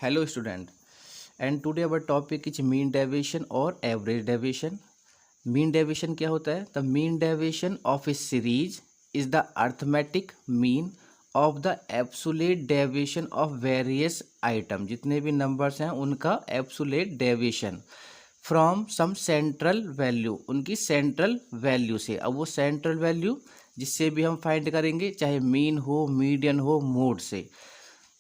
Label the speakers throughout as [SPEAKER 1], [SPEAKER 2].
[SPEAKER 1] Hello student, and today our topic is mean deviation or average deviation. Mean deviation क्या होता है? The mean deviation of a series is the arithmetic mean of the absolute deviation of various item. जितने भी numbers हैं उनका absolute deviation from some central value, उनकी central value से। अब वो central value जिससे भी हम find करेंगे, चाहे mean हो, median हो, mode से,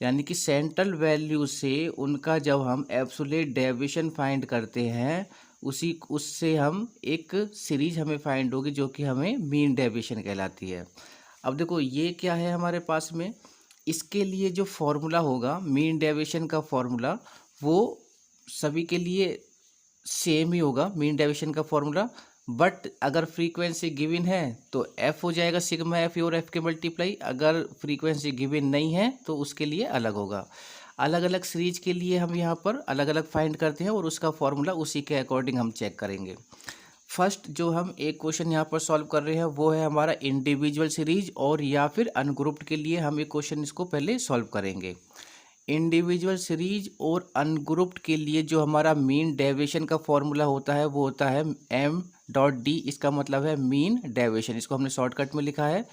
[SPEAKER 1] यानी कि सेंट्रल वैल्यू से उनका जब हम एब्सोल्यूट डेविएशन फाइंड करते हैं उससे हम एक सीरीज हमें फाइंड होगी जो कि हमें मीन डेविएशन कहलाती है। अब देखो ये क्या है हमारे पास में, इसके लिए जो फॉर्मूला होगा मीन डेविएशन का फॉर्मूला वो सभी के लिए सेम ही होगा, मीन डेविएशन का फॉर्मूला। बट अगर फ्रीक्वेंसी गिवन है तो एफ हो जाएगा सिग्मा एफ और एफ के मल्टीप्लाई, अगर फ्रीक्वेंसी गिवन नहीं है तो उसके लिए अलग होगा। अलग अलग सीरीज के लिए हम यहाँ पर अलग अलग फाइंड करते हैं और उसका फॉर्मूला उसी के अकॉर्डिंग हम चेक करेंगे। फर्स्ट जो हम एक क्वेश्चन यहाँ पर सॉल्व कर रहे हैं वो है हमारा इंडिविजुअल सीरीज और या फिर अनग्रुप्ड के लिए हम एक क्वेश्चन इसको पहले सॉल्व करेंगे। इंडिविजुअल सीरीज और अनग्रुप्ड के लिए जो हमारा मीन डेविएशन का फॉर्मूला होता है वो होता है m.d, इसका मतलब है मीन डेविएशन। इसको हमने शॉर्टकट में लिखा है।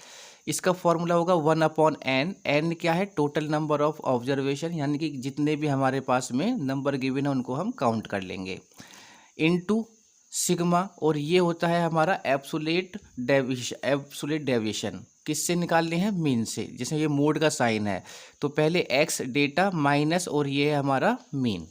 [SPEAKER 1] इसका फॉर्मूला होगा 1/n। n क्या है? टोटल नंबर ऑफ ऑब्जर्वेशन, यानी कि जितने भी हमारे पास में नंबर गिवन है उनको हम काउंट कर लेंगे, इनटू सिग्मा, और ये होता है हमारा एब्सोल्यूट डेविएशन। किससे निकालने हैं? मीन से। जैसे ये मोड का साइन है तो पहले एक्स डेटा माइनस और ये है हमारा मीन।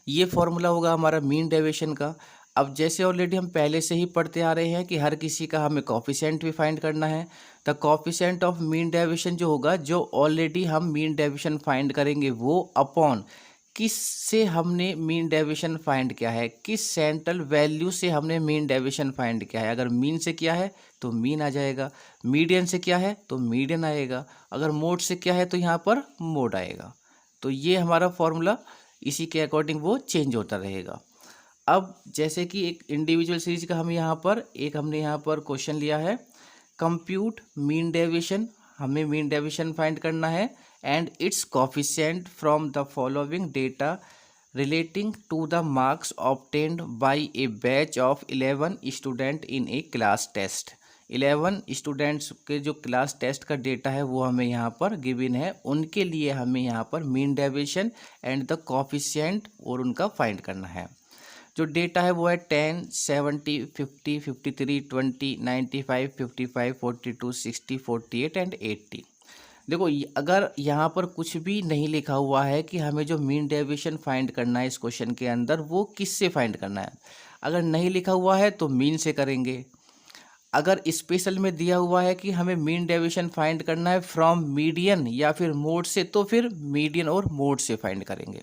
[SPEAKER 1] ये फॉर्मूला होगा हमारा मीन डेविएशन का। अब जैसे ऑलरेडी हम पहले से ही पढ़ते आ रहे हैं कि हर किसी का हमें कोफिशिएंट भी फाइंड करना है। The coefficient of mean deviation जो होगा, जो ऑलरेडी हम मीन डेविएशन फाइंड करेंगे वो अपॉन किस से हमने मीन डेविएशन फाइंड किया है, किस सेंट्रल वैल्यू से हमने मीन डेविएशन फाइंड किया है। अगर मीन से किया है तो मीन आ जाएगा, मीडियन से क्या है तो मीडियन आएगा, अगर मोड से क्या है तो यहाँ पर मोड आएगा। तो ये हमारा फॉर्मूला इसी के अकॉर्डिंग वो चेंज होता रहेगा। अब जैसे कि एक इंडिविजुअल सीरीज का हमने यहाँ पर क्वेश्चन लिया है, कंप्यूट मीन डेविएशन, हमें मीन डेविएशन फाइंड करना है and its coefficient from the following data relating to the marks obtained by a batch of 11 student in a class test. 11 students के जो क्लास टेस्ट का data है वो हमें यहाँ पर गिवन है, उनके लिए हमें यहाँ पर mean deviation and the coefficient और उनका फाइंड करना है। जो डेटा है वो है 10, 70, 50, 53, 20, 95, 55, 42, 60, 48 एंड 80। देखो अगर यहाँ पर कुछ भी नहीं लिखा हुआ है कि हमें जो मीन डेविएशन फाइंड करना है इस क्वेश्चन के अंदर वो किससे फाइंड करना है, अगर नहीं लिखा हुआ है तो मीन से करेंगे। अगर स्पेशल में दिया हुआ है कि हमें मीन डेविएशन फाइंड करना है फ्रॉम मीडियन या फिर मोड से, तो फिर मीडियन और मोड से फाइंड करेंगे।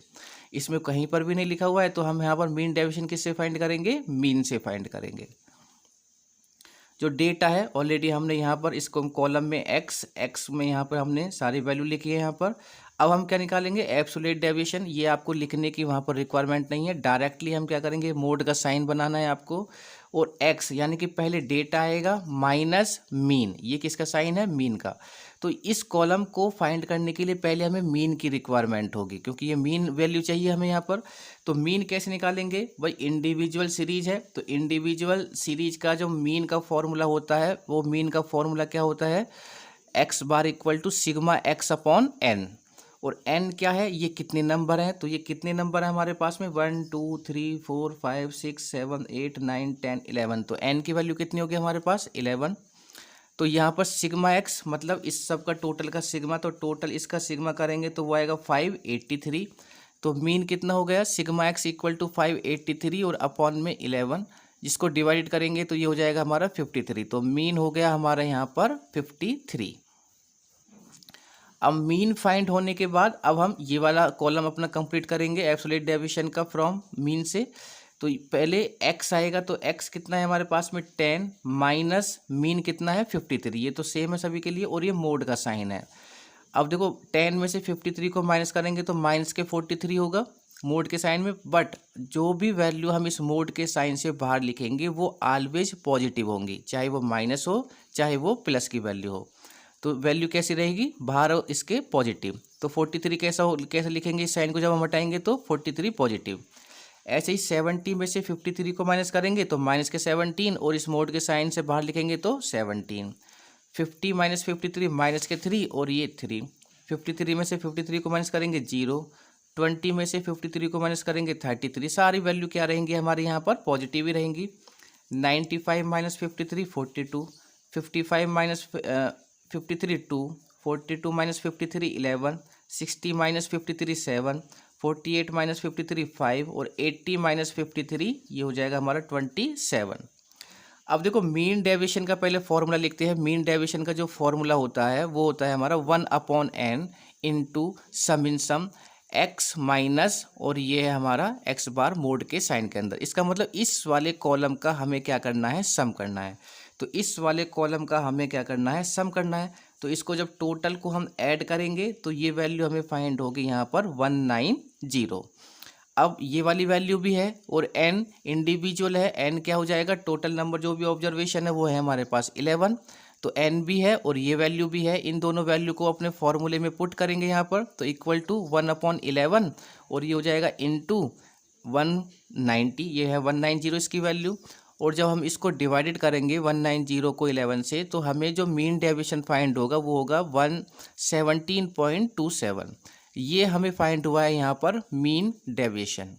[SPEAKER 1] इसमें कहीं पर भी नहीं लिखा हुआ है तो हम यहाँ पर मीन डेविएशन किससे फाइंड करेंगे? मीन से फाइंड करेंगे। जो डेटा है ऑलरेडी हमने यहाँ पर इसको कॉलम में एक्स में यहाँ पर हमने सारी वैल्यू लिखी है यहाँ पर। अब हम क्या निकालेंगे? Absolute deviation. ये आपको लिखने की वहाँ पर रिक्वायरमेंट नहीं है, डायरेक्टली हम क्या करेंगे, मोड का साइन बनाना है आपको, और एक्स यानी कि पहले डेटा आएगा माइनस मीन, ये किसका साइन है? मीन का। तो इस कॉलम को फाइंड करने के लिए पहले हमें मीन की रिक्वायरमेंट होगी क्योंकि ये मीन वैल्यू चाहिए हमें यहाँ पर। तो मीन कैसे निकालेंगे भाई? इंडिविजुअल सीरीज है तो इंडिविजुअल सीरीज का जो मीन का फॉर्मूला होता है वो मीन का फॉर्मूला क्या होता है? X bar equal to sigma x upon n. और एन क्या है? ये कितने नंबर हैं, तो ये कितने नंबर है हमारे पास में? 1 2 3 4 5 6 7 8 9 10 11। तो एन की वैल्यू कितनी होगी हमारे पास? 11। तो यहाँ पर सिग्मा एक्स मतलब इस सब का टोटल का सिग्मा, तो टोटल इसका सिग्मा करेंगे तो वो आएगा 583। तो मीन कितना हो गया? सिग्मा एक्स इक्वल टू 583 और अपॉन में 11, जिसको डिवाइड करेंगे तो ये हो जाएगा हमारा 53। तो मीन हो गया हमारा यहाँ पर 53। अब मीन फाइंड होने के बाद अब हम ये वाला कॉलम अपना कंप्लीट करेंगे एब्सोल्यूट डेविएशन का फ्रॉम मीन से। तो पहले x आएगा तो x कितना है हमारे पास में? 10 माइनस मीन कितना है? 53। ये तो सेम है सभी के लिए और ये मोड का साइन है। अब देखो 10 में से 53 को माइनस करेंगे तो माइनस के 43 होगा मोड के साइन में। बट जो भी वैल्यू हम इस मोड के साइन से बाहर लिखेंगे वो ऑलवेज पॉजिटिव होंगी, चाहे वो माइनस हो चाहे वो प्लस की वैल्यू हो। तो वैल्यू कैसी रहेगी, बाहर इसके पॉजिटिव। तो 43 कैसे लिखेंगे इस साइन को, जब हम हटाएंगे तो 43 पॉजिटिव। ऐसे ही 70 में से 53 को माइनस करेंगे तो माइनस के 17, और इस मोड के साइन से बाहर लिखेंगे तो 17। 50 माइनस 53 माइनस के 3 और ये 3। 53 में से 53 को माइनस करेंगे 0। 20 में से 53 को माइनस करेंगे 33। सारी वैल्यू क्या रहेंगी हमारे यहाँ पर, पॉजिटिव ही रहेंगी। 95 minus 53 42। 55 minus 53 2। 42 minus 53 11। 60 minus 53 7। 48 minus 53 5 और 80 माइनस 53 ये हो जाएगा हमारा 27। अब देखो मीन डेविएशन का पहले फॉर्मूला लिखते हैं। मीन डेविएशन का जो फॉर्मूला होता है वो होता है हमारा 1/n into sum in sum x minus, और ये है हमारा एक्स बार मोड के साइन के अंदर। इसका मतलब इस वाले कॉलम का हमें क्या करना है, सम करना है। तो इस वाले कॉलम का हमें क्या करना है, सम करना है। तो इसको जब टोटल को हम ऐड करेंगे तो ये वैल्यू हमें फाइंड होगी यहाँ पर 190। अब ये वाली वैल्यू भी है और n इंडिविजुअल है। n क्या हो जाएगा, टोटल नंबर जो भी ऑब्जर्वेशन है वो है हमारे पास 11। तो n भी है और ये वैल्यू भी है। इन दोनों वैल्यू को अपने फॉर्मूले में पुट करेंगे यहाँ पर, तो इक्वल टू 1/11 और ये हो जाएगा इंटू 190। ये है 190 इसकी वैल्यू। और जब हम इसको डिवाइडेड करेंगे 190 को 11 से, तो हमें जो मीन डेविएशन फाइंड होगा वो होगा 117.27। ये हमें फाइंड हुआ है यहाँ पर मीन डेविएशन।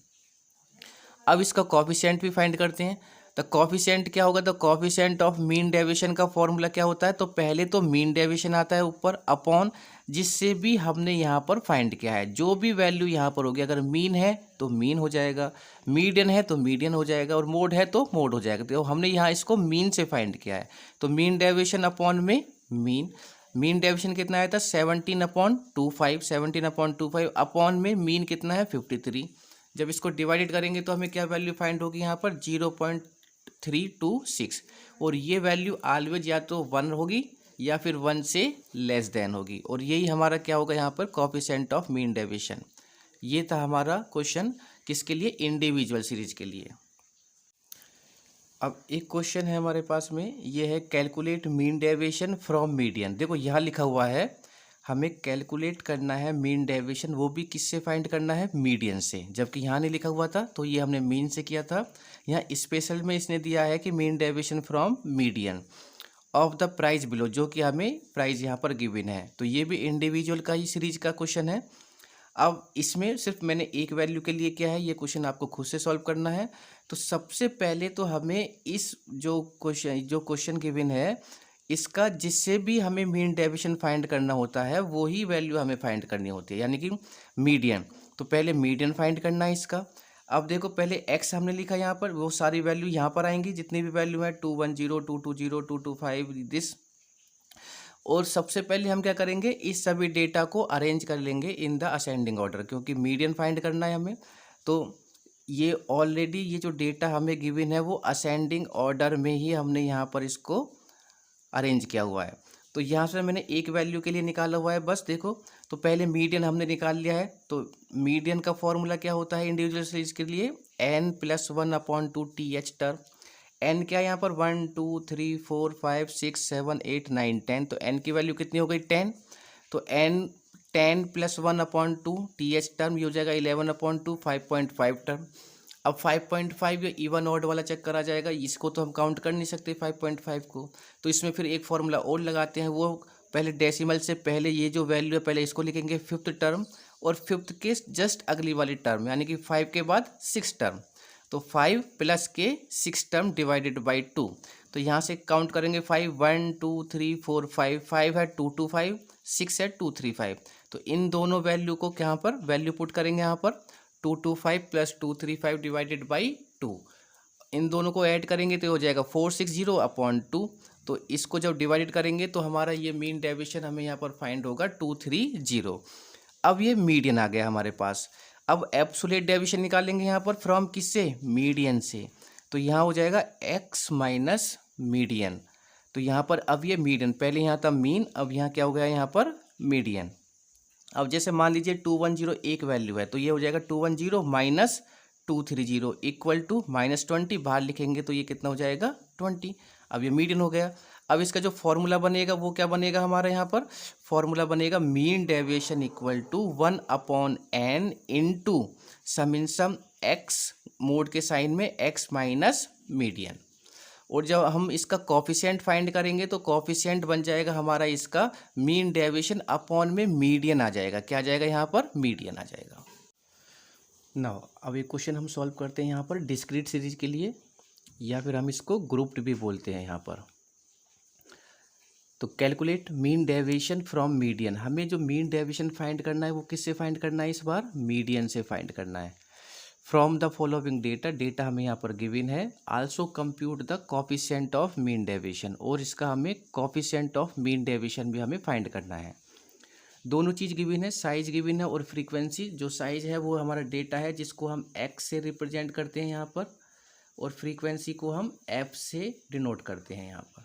[SPEAKER 1] अब इसका कोफिशिएंट भी फाइंड करते हैं। तो कोफिशिएंट क्या होगा, तो कोफिशिएंट ऑफ मीन डेविएशन का फॉर्मूला क्या होता है, तो पहले तो मीन डेविएशन आता है ऊपर अपॉन जिससे भी हमने यहाँ पर फाइंड किया है। जो भी वैल्यू यहाँ पर होगी, अगर मीन है तो मीन हो जाएगा, मीडियन है तो मीडियन हो जाएगा, और मोड है तो मोड हो जाएगा। तो हमने यहाँ इसको मीन से फाइंड किया है। तो मीन डेविएशन अपॉन में मीन, मीन डेविएशन कितना आया था 17/25। 17/25 अपॉन में मीन कितना है 53। जब इसको डिवाइडेड करेंगे तो हमें क्या वैल्यू फाइंड होगी यहाँ पर 0.326, और ये वैल्यू ऑलवेज या तो 1 होगी या फिर 1 से लेस देन होगी, और यही हमारा क्या होगा यहाँ पर कोफिशिएंट ऑफ मीन डेविएशन। ये था हमारा क्वेश्चन किसके लिए, इंडिविजुअल सीरीज के लिए। अब एक क्वेश्चन है हमारे पास में, ये है calculate mean deviation from median. देखो यहाँ लिखा हुआ है हमें कैलकुलेट करना है मीन डेविएशन, वो भी किससे फाइंड करना है, मीडियन से, जबकि यहाँ नहीं लिखा हुआ था तो ये हमने मीन से किया था। यहाँ स्पेशल में इसने दिया है कि mean deviation from median of the price below, जो कि हमें प्राइस यहाँ पर गिवन है। तो ये भी इंडिविजुअल का ही सीरीज का क्वेश्चन है। अब इसमें सिर्फ मैंने एक वैल्यू के लिए किया है, ये क्वेश्चन आपको खुद से सॉल्व करना है। तो सबसे पहले तो हमें इस जो क्वेश्चन गिवन है इसका जिससे भी हमें मीन डेविएशन फाइंड करना होता है वही वैल्यू हमें फाइंड करनी होती है, यानी कि मीडियन। तो पहले मीडियन फाइंड करना है इसका। अब देखो पहले x हमने लिखा यहाँ पर, वो सारी वैल्यू यहाँ पर आएंगी जितनी भी वैल्यू है 210 220 225 दिस। और सबसे पहले हम क्या करेंगे, इस सभी डेटा को अरेंज कर लेंगे इन द असेंडिंग ऑर्डर, क्योंकि मीडियन फाइंड करना है हमें। तो ये ऑलरेडी ये जो डेटा हमें गिवन है वो असेंडिंग ऑर्डर में ही हमने यहाँ पर इसको अरेंज किया हुआ है। तो यहाँ से मैंने एक वैल्यू के लिए निकाला हुआ है बस। देखो तो पहले मीडियन हमने निकाल लिया है। तो मीडियन का फॉर्मूला क्या होता है इंडिविजुअल सीरीज के लिए, n+1/2 TH टर्म। n क्या है यहाँ पर 1 2 3 4 5 6 7 8 9 10। तो n की वैल्यू कितनी हो गई 10। तो n 10+1/2 TH टर्म ये हो जाएगा 11/2 5.5 टर्म। अब 5.5 ये इवन ऑड वाला चक्कर आ जाएगा, इसको तो हम काउंट कर नहीं सकते 5.5 को। तो इसमें फिर एक फॉर्मूला और लगाते हैं, वो पहले डेसिमल से पहले ये जो वैल्यू है पहले इसको लिखेंगे फिफ्थ टर्म, और फिफ्थ के जस्ट अगली वाली टर्म, यानी कि 5 के बाद 6 टर्म। तो 5 प्लस के 6 टर्म डिवाइडेड बाई 2। तो यहाँ से काउंट करेंगे 5 1 2 3 4 5, 5 है 225, 6 है 235। तो इन दोनों वैल्यू को यहाँ पर वैल्यू पुट करेंगे यहाँ पर 225 प्लस 235 डिवाइडेड बाई 2। इन दोनों को ऐड करेंगे तो हो जाएगा 460/2। तो इसको जब डिवाइडेड करेंगे तो हमारा ये मीन डेविएशन हमें यहाँ पर फाइंड होगा 230। अब ये मीडियन आ गया हमारे पास। अब एब्सोल्यूट डेविएशन निकालेंगे यहाँ पर फ्रॉम किससे, मीडियन से। तो यहाँ हो जाएगा x माइनस मीडियन। तो यहाँ पर अब ये मीडियन, पहले यहाँ था मीन, अब यहाँ क्या हो गया यहाँ पर मीडियन। अब जैसे मान लीजिए 210 एक वैल्यू है, तो ये हो जाएगा 210 माइनस 230 इक्वल टू -20। बाहर लिखेंगे तो ये कितना हो जाएगा 20। अब ये मीडियन हो गया। अब इसका जो फॉर्मूला बनेगा वो क्या बनेगा हमारा यहाँ पर, फॉर्मूला बनेगा mean deviation equal to 1/n into sum in sum x, mod के साइन में एक्स माइनस मीडियन। और जब हम इसका कॉफिशिएंट फाइंड करेंगे तो कॉफिशिएंट बन जाएगा हमारा इसका मीन डेविएशन अपॉन में मीडियन आ जाएगा। क्या आ जाएगा यहाँ पर, मीडियन आ जाएगा। नाउ अब एक क्वेश्चन हम सॉल्व करते हैं यहाँ पर डिस्क्रीट सीरीज के लिए, या फिर हम इसको ग्रुप्ड भी बोलते हैं यहाँ पर। तो calculate mean deviation from median, हमें जो मीन डेविएशन फाइंड करना है वो किससे फाइंड करना है, इस बार मीडियन से फाइंड करना है। From the following data, data हमें यहाँ पर गिवन है। Also compute the coefficient of mean deviation, और इसका हमें कोफिशिएंट ऑफ मीन डेविएशन भी हमें फाइंड करना है। दोनों चीज़ गिवन है, साइज गिवन है और फ्रीक्वेंसी। जो साइज है वो हमारा डेटा है जिसको हम एक्स से रिप्रेजेंट करते हैं यहाँ पर, और फ्रीक्वेंसी को हम एफ से डिनोट करते हैं यहाँ पर।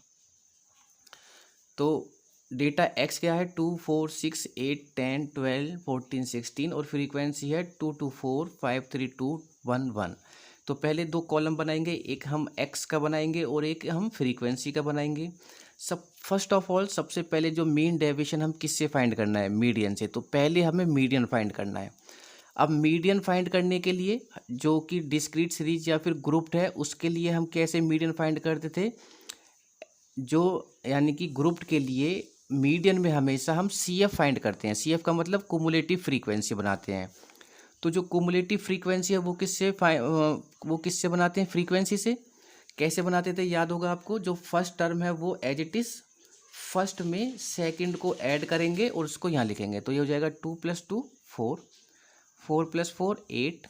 [SPEAKER 1] तो डेटा एक्स क्या है, 2 4 6 8 10 12 14 16, और फ्रीक्वेंसी है 2 2 4 5 3 2 1 1। तो पहले दो कॉलम बनाएंगे, एक हम एक्स का बनाएंगे और एक हम फ्रीक्वेंसी का बनाएंगे। फर्स्ट ऑफ ऑल सबसे पहले जो मीन डेविएशन हम किससे फाइंड करना है, मीडियन से। तो पहले हमें मीडियन फाइंड करना है। अब मीडियन फाइंड करने के लिए जो कि डिस्क्रीट सीरीज या फिर ग्रुप्ड है, उसके लिए हम कैसे मीडियन फाइंड करते थे, जो यानी कि ग्रुप्ड के लिए मीडियन में हमेशा हम CF फाइंड करते हैं। CF का मतलब कुमुलेटिव फ्रीक्वेंसी बनाते हैं। तो जो कुमुलेटिव फ्रीक्वेंसी है वो किससे बनाते हैं, फ्रीक्वेंसी से। कैसे बनाते थे, याद होगा आपको, जो फर्स्ट टर्म है वो एज इट इज़ फर्स्ट में सेकंड को ऐड करेंगे और उसको यहाँ लिखेंगे। तो ये हो जाएगा 2 + 2 4, 4 + 4 8,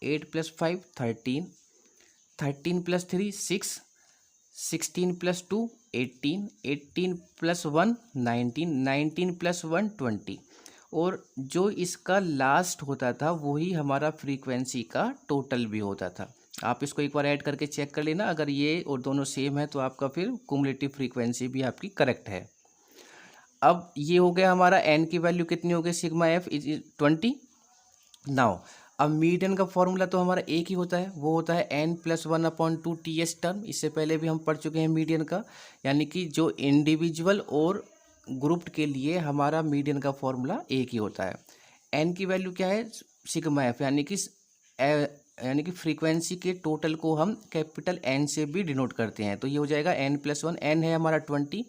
[SPEAKER 1] 8 + 5 13, 13 + 3 6, 16 + 2 18, 18 + 1 19, 19 + 1 20, और जो इसका लास्ट होता था वही हमारा फ्रीक्वेंसी का टोटल भी होता था। आप इसको एक बार ऐड करके चेक कर लेना, अगर ये और दोनों सेम है तो आपका फिर कुमुलेटिव फ्रीक्वेंसी भी आपकी करेक्ट है। अब ये हो गया हमारा एन की वैल्यू कितनी हो गई, सिग्मा एफ इज 20। नाउ अब मीडियन का फॉर्मूला तो हमारा एक ही होता है, वो होता है n+1/2 TH टर्म। इससे पहले भी हम पढ़ चुके हैं मीडियन का, यानी कि जो इंडिविजुअल और ग्रुप्ड के लिए हमारा मीडियन का फॉर्मूला एक ही होता है। एन की वैल्यू क्या है, सिग्मा एफ, यानी कि फ्रीक्वेंसी के टोटल को हम कैपिटल एन से भी डिनोट करते हैं। तो ये हो जाएगा n+1, एन है हमारा 20,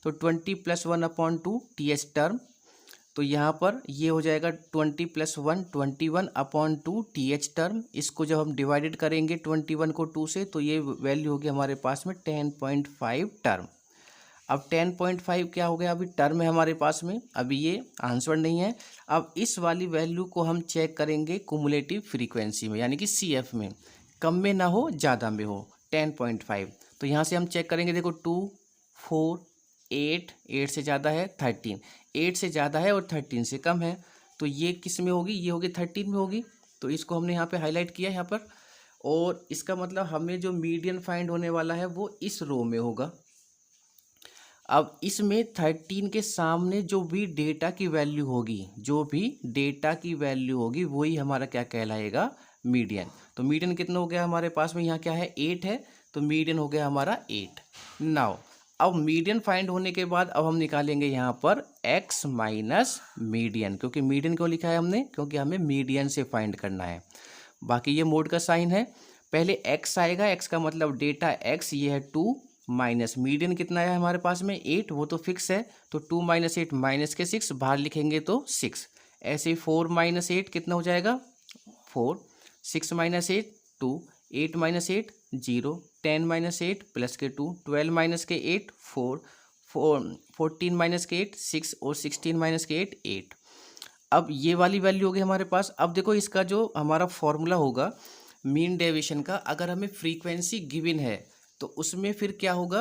[SPEAKER 1] तो 20 + 1/2 TH टर्म। तो यहाँ पर ये हो जाएगा 20 + 1 21/2 TH टर्म। इसको जब हम डिवाइडेड करेंगे 21 को 2 से, तो ये वैल्यू होगी हमारे पास में 10.5 टर्म। अब 10.5 क्या हो गया, अभी टर्म है हमारे पास में, अभी ये आंसर नहीं है। अब इस वाली वैल्यू को हम चेक करेंगे कुमुलेटिव फ्रीक्वेंसी में, यानी कि CF में, कम में ना हो ज़्यादा में हो 10.5। तो यहाँ से हम चेक करेंगे, देखो 2 4 8, 8 से ज़्यादा है 13, 8 से ज़्यादा है और 13 से कम है, तो ये किस में होगी, ये होगी 13 में होगी। तो इसको हमने यहाँ पे हाईलाइट किया यहाँ पर, और इसका मतलब हमें जो मीडियन फाइंड होने वाला है वो इस रो में होगा। अब इसमें 13 के सामने जो भी डेटा की वैल्यू होगी, वही हमारा क्या कहलाएगा, मीडियन। तो मीडियन कितना हो गया हमारे पास में, यहाँ क्या है 8 है, तो मीडियन हो गया हमारा 8। नाउ अब मीडियन फाइंड होने के बाद अब हम निकालेंगे यहाँ पर x माइनस मीडियन, क्योंकि मीडियन क्यों लिखा है हमने, क्योंकि हमें मीडियन से फाइंड करना है। बाकी ये मोड का साइन है, पहले x आएगा, x का मतलब डेटा x, ये है 2 माइनस मीडियन कितना है हमारे पास में 8, वो तो फिक्स है, तो 2 - 8 माइनस के 6, बाहर लिखेंगे तो 6। ऐसे 4 - 8 कितना हो जाएगा 4, 6 - 8 2, 8 - 8 0, 10 - 8 प्लस के 2, 12 - के 8 4, 14 - के 8 6, और 16 - के 8 8। अब ये वाली वैल्यू होगी हमारे पास। अब देखो इसका जो हमारा फॉर्मूला होगा मीन डेविएशन का, अगर हमें फ्रीक्वेंसी गिवन है तो उसमें फिर क्या होगा,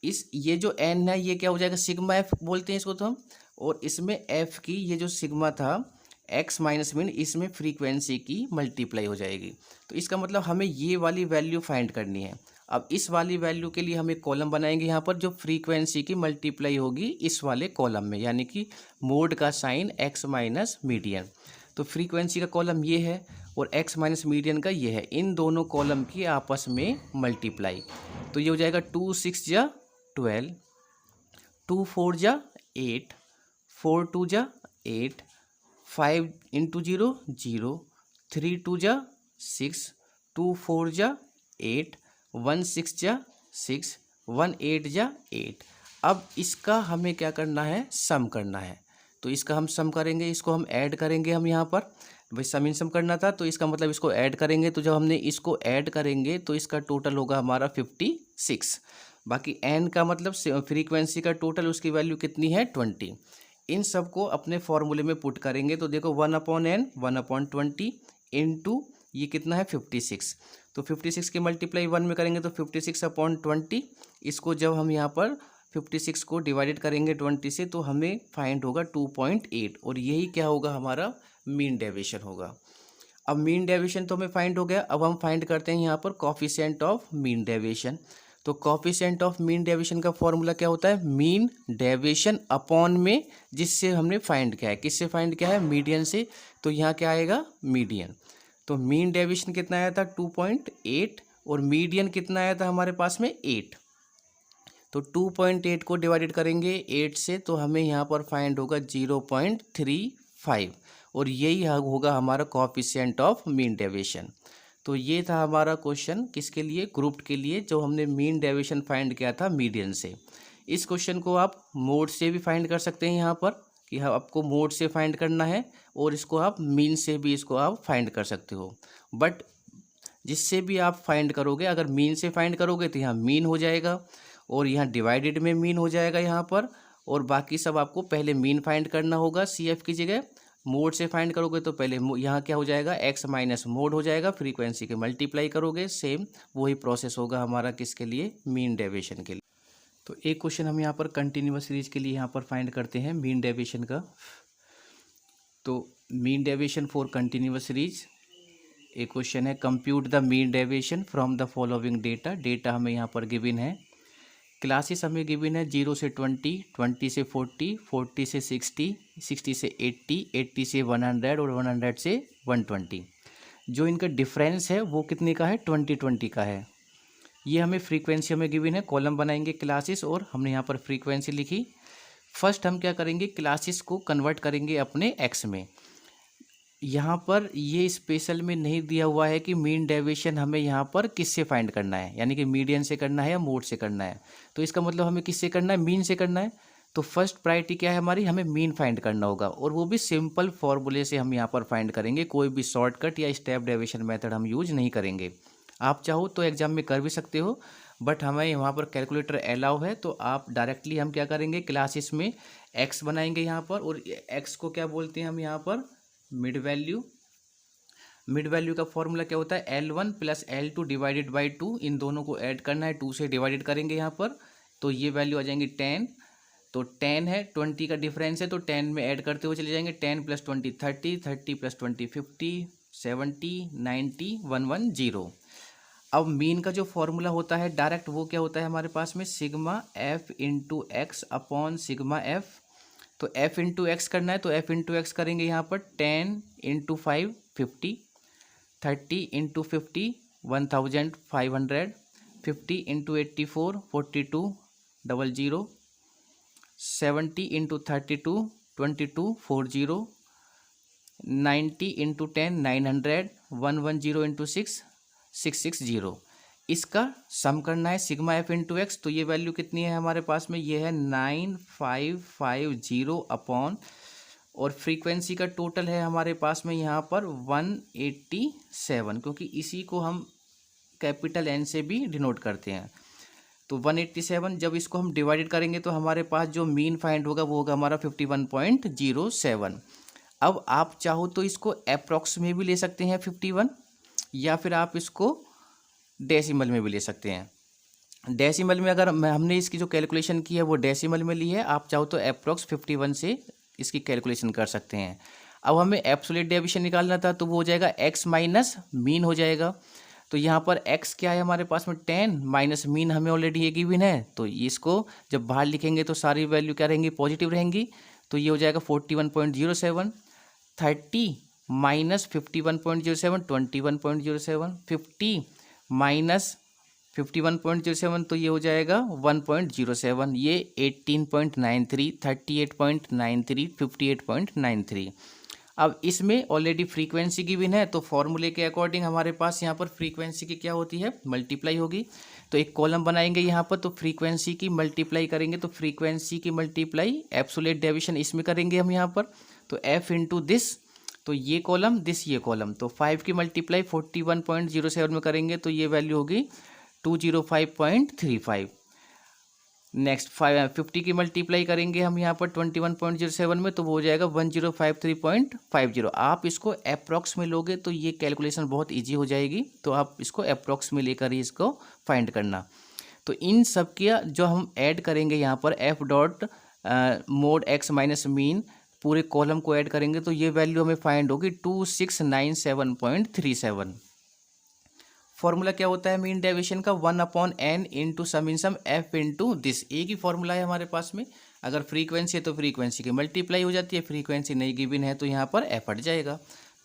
[SPEAKER 1] ये जो n है ये क्या हो जाएगा, सिग्मा एफ बोलते हैं इसको तो हम, और इसमें f की ये जो सिग्मा था x माइनस मीन, इसमें फ्रीक्वेंसी की मल्टीप्लाई हो जाएगी। तो इसका मतलब हमें ये वाली वैल्यू फाइंड करनी है। अब इस वाली वैल्यू के लिए हम एक कॉलम बनाएंगे यहाँ पर, जो फ्रीक्वेंसी की मल्टीप्लाई होगी इस वाले कॉलम में, यानी कि मोड का साइन x माइनस मीडियन। तो फ्रीक्वेंसी का कॉलम ये है और x माइनस मीडियन का ये है, इन दोनों कॉलम की आपस में मल्टीप्लाई। तो ये हो जाएगा 2 6 या 12, 2 4 जा 8, 4 2 जा 8, 5 इंटू 0 0, 3 2 जा 6, 2 4 जा 8, 1 6 जा 6, 1 8 जा 8। अब इसका हमें क्या करना है, सम करना है। तो इसका हम सम करेंगे, इसको हम ऐड करेंगे। हम यहाँ पर भाई सम इन सम करना था, तो इसका मतलब इसको ऐड करेंगे। तो जब हमने इसको ऐड करेंगे तो इसका टोटल होगा हमारा 56। बाकी एन का मतलब फ्रीक्वेंसी का टोटल, उसकी वैल्यू कितनी है 20। इन सबको अपने फॉर्मूले में पुट करेंगे तो देखो 1/n 1/20 इंटू ये कितना है 56। तो 56 के मल्टीप्लाई 1 में करेंगे तो 56/20। इसको जब हम यहाँ पर 56 को डिवाइडेड करेंगे 20 से तो हमें फाइंड होगा 2.8, और यही क्या होगा, हमारा मीन डेविएशन होगा। अब मीन डेविएशन तो हमें फाइंड हो गया। अब हम फाइंड करते हैं यहाँ पर कोफिशिएंट ऑफ मीन डेविएशन। तो कोफिशिएंट ऑफ मीन डेविएशन का फॉर्मूला क्या होता है, मीन डेविएशन अपॉन में जिससे हमने फाइंड किया है, किससे फाइंड किया है, मीडियन से। तो यहाँ क्या आएगा, मीडियन। तो मीन डेविएशन कितना आया था 2.8, और मीडियन कितना आया था हमारे पास में 8। तो 2.8 को डिवाइडेड करेंगे 8 से तो हमें यहाँ पर फाइंड होगा 0.35, और यही होगा हमारा कोफिशिएंट ऑफ मीन डेविएशन। तो ये था हमारा क्वेश्चन, किसके लिए, ग्रुप के लिए, जो हमने मीन डेविएशन फाइंड किया था मीडियन से। इस क्वेश्चन को आप मोड से भी फाइंड कर सकते हैं यहाँ पर, कि हाँ आपको मोड से फाइंड करना है, और इसको आप मीन से भी इसको आप फाइंड कर सकते हो। बट जिससे भी आप फाइंड करोगे, अगर मीन से फाइंड करोगे तो यहाँ मीन हो जाएगा, और यहाँ डिवाइडेड में मीन हो जाएगा यहाँ पर, और बाकी सब आपको पहले मीन फाइंड करना होगा CF की जगह। मोड से फाइंड करोगे तो पहले यहाँ क्या हो जाएगा, x माइनस मोड हो जाएगा, फ्रीक्वेंसी के मल्टीप्लाई करोगे, सेम वही प्रोसेस होगा हमारा किसके लिए, मीन डेविएशन के लिए। तो एक क्वेश्चन हम यहाँ पर कंटिन्यूअस सीरीज के लिए यहाँ पर फाइंड करते हैं मीन डेविएशन का। तो mean deviation for continuous series एक क्वेश्चन है, compute the mean deviation from the following data. Data हमें यहाँ पर गिवन है, क्लासेस हमें गिवन है 0 से 20, 20 से 40, 40 से 60, 60 से 80, 80 से 100 और 100 से 120। जो इनका डिफरेंस है वो कितने का है, 20 का है। ये हमें फ्रीक्वेंसी हमें गिवन है, कॉलम बनाएंगे क्लासेस, और हमने यहाँ पर फ्रीक्वेंसी लिखी। फर्स्ट हम क्या करेंगे, क्लासेस को कन्वर्ट करेंगे अपने एक्स में। यहाँ पर ये स्पेशल में नहीं दिया हुआ है कि मीन डेविएशन हमें यहाँ पर किससे फाइंड करना है, यानी कि मीडियन से करना है या मोड से करना है। तो इसका मतलब हमें किससे करना है, मीन से करना है। तो फर्स्ट प्रायोरिटी क्या है हमारी, हमें मीन फाइंड करना होगा, और वो भी सिंपल फॉर्मूले से हम यहाँ पर फाइंड करेंगे। कोई भी शॉर्टकट या स्टेप डेविएशन मेथड हम यूज नहीं करेंगे। आप चाहो तो एग्जाम में कर भी सकते हो, बट हमें वहाँ पर कैलकुलेटर अलाउ है, तो आप डायरेक्टली हम क्या करेंगे, क्लासेस में एक्स बनाएंगे यहाँ पर, और एक्स को क्या बोलते हैं हम यहाँ पर, मिड वैल्यू। मिड वैल्यू का फॉर्मूला क्या होता है, L1 plus L2 divided by 2। इन दोनों को ऐड करना है, 2 से डिवाइडेड करेंगे यहाँ पर, तो ये वैल्यू आ जाएंगी 10। तो 10 है, 20 का डिफरेंस है, तो 10 में ऐड करते हुए चले जाएंगे। 10 प्लस 20 30, 30 प्लस 20 50, 70, 90, 110। अब मीन का जो फॉर्मूला होता है डायरेक्ट, वो क्या होता है हमारे पास में, sigma F into x upon sigma F. तो f इंटू एक्स करना है, तो f इंटू एक्स करेंगे यहाँ पर 10 into 5 50, 30 into 50 1500, 50 into 84 42 00, 70 into 32 22 40, 90 into 10 900, 110 into 6 660। इसका सम करना है सिग्मा एफ इंटू एक्स। तो ये वैल्यू कितनी है हमारे पास में, ये है 9550 अपॉन, और फ्रीक्वेंसी का टोटल है हमारे पास में यहाँ पर 187, क्योंकि इसी को हम कैपिटल N से भी डिनोट करते हैं। तो 187 जब इसको हम डिवाइडेड करेंगे तो हमारे पास जो मीन फाइंड होगा वो होगा हमारा 51.07। अब आप चाहो तो इसको अप्रॉक्स में भी ले सकते हैं 51, या फिर आप इसको डेसिमल में भी ले सकते हैं। डेसिमल में अगर हमने इसकी जो कैलकुलेशन की है वो डेसिमल में ली है, आप चाहो तो अप्रॉक्स 51 से इसकी कैलकुलेशन कर सकते हैं। अब हमें एब्सोल्यूट डेविएशन निकालना था, तो वो हो जाएगा x माइनस मीन हो जाएगा। तो यहाँ पर x क्या है हमारे पास में 10, माइनस मीन हमें ऑलरेडी ये गिवन है, तो इसको जब बाहर लिखेंगे तो सारी वैल्यू क्या रहेंगी, पॉजिटिव रहेंगी। तो ये हो जाएगा 41.07, 30 माइनस 51.07 21.07, 50 माइनस 51.07 तो ये हो जाएगा 1.07, ये 18.93, 38.93, 58.93। अब इसमें ऑलरेडी फ्रीक्वेंसी गिवन है, तो फॉर्मूले के अकॉर्डिंग हमारे पास यहाँ पर फ्रीक्वेंसी की क्या होती है, मल्टीप्लाई होगी। तो एक कॉलम बनाएंगे यहाँ पर, तो फ्रीक्वेंसी की मल्टीप्लाई करेंगे, तो फ्रीक्वेंसी की मल्टीप्लाई एब्सोल्यूट डेविएशन इसमें करेंगे हम यहाँ पर, तो एफ इंटू दिस, तो ये कॉलम दिस ये कॉलम, तो 5 की मल्टीप्लाई 41.07 में करेंगे, तो ये वैल्यू होगी 205.35। नेक्स्ट 50 की मल्टीप्लाई करेंगे हम यहाँ पर 21.07 में, तो वो हो जाएगा 1053.50। आप इसको अप्रॉक्स में लोगे तो ये कैलकुलेशन बहुत इजी हो जाएगी, तो आप इसको अप्रॉक्स में लेकर ही इसको फाइंड करना। तो इन सब के जो हम ऐड करेंगे यहाँ पर F dot mode x minus mean, पूरे कॉलम को ऐड करेंगे तो ये वैल्यू हमें फाइंड होगी 2697.37। फॉर्मूला क्या होता है मीन डेविएशन का, 1/n into sum in sum f into this, एक ही फॉर्मूला है हमारे पास में। अगर फ्रीक्वेंसी है तो फ्रीक्वेंसी की मल्टीप्लाई हो जाती है, फ्रीक्वेंसी नहीं गिवन है तो यहाँ पर एफ हट जाएगा।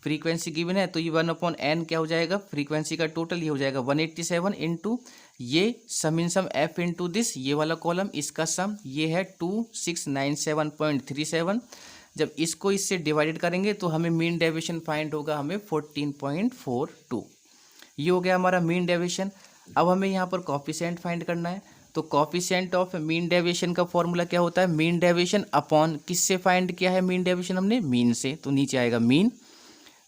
[SPEAKER 1] फ्रीक्वेंसी गिवन है तो ये 1/n क्या हो जाएगा, फ्रीक्वेंसी का टोटल ये हो जाएगा 187 इंटू ये सम in sum f into this, ये वाला कॉलम इसका सम ये है 2697.37। जब इसको इससे डिवाइडेड करेंगे तो हमें मीन डेविएशन फाइंड होगा हमें 14.42। ये हो गया हमारा मीन डेविएशन। अब हमें यहाँ पर कोफिशिएंट फाइंड करना है, तो कोफिशिएंट ऑफ मीन डेविएशन का फॉर्मूला क्या होता है, मीन डेविएशन अपॉन किससे फाइंड किया है मीन डेविएशन हमने, मीन से, तो नीचे आएगा मीन।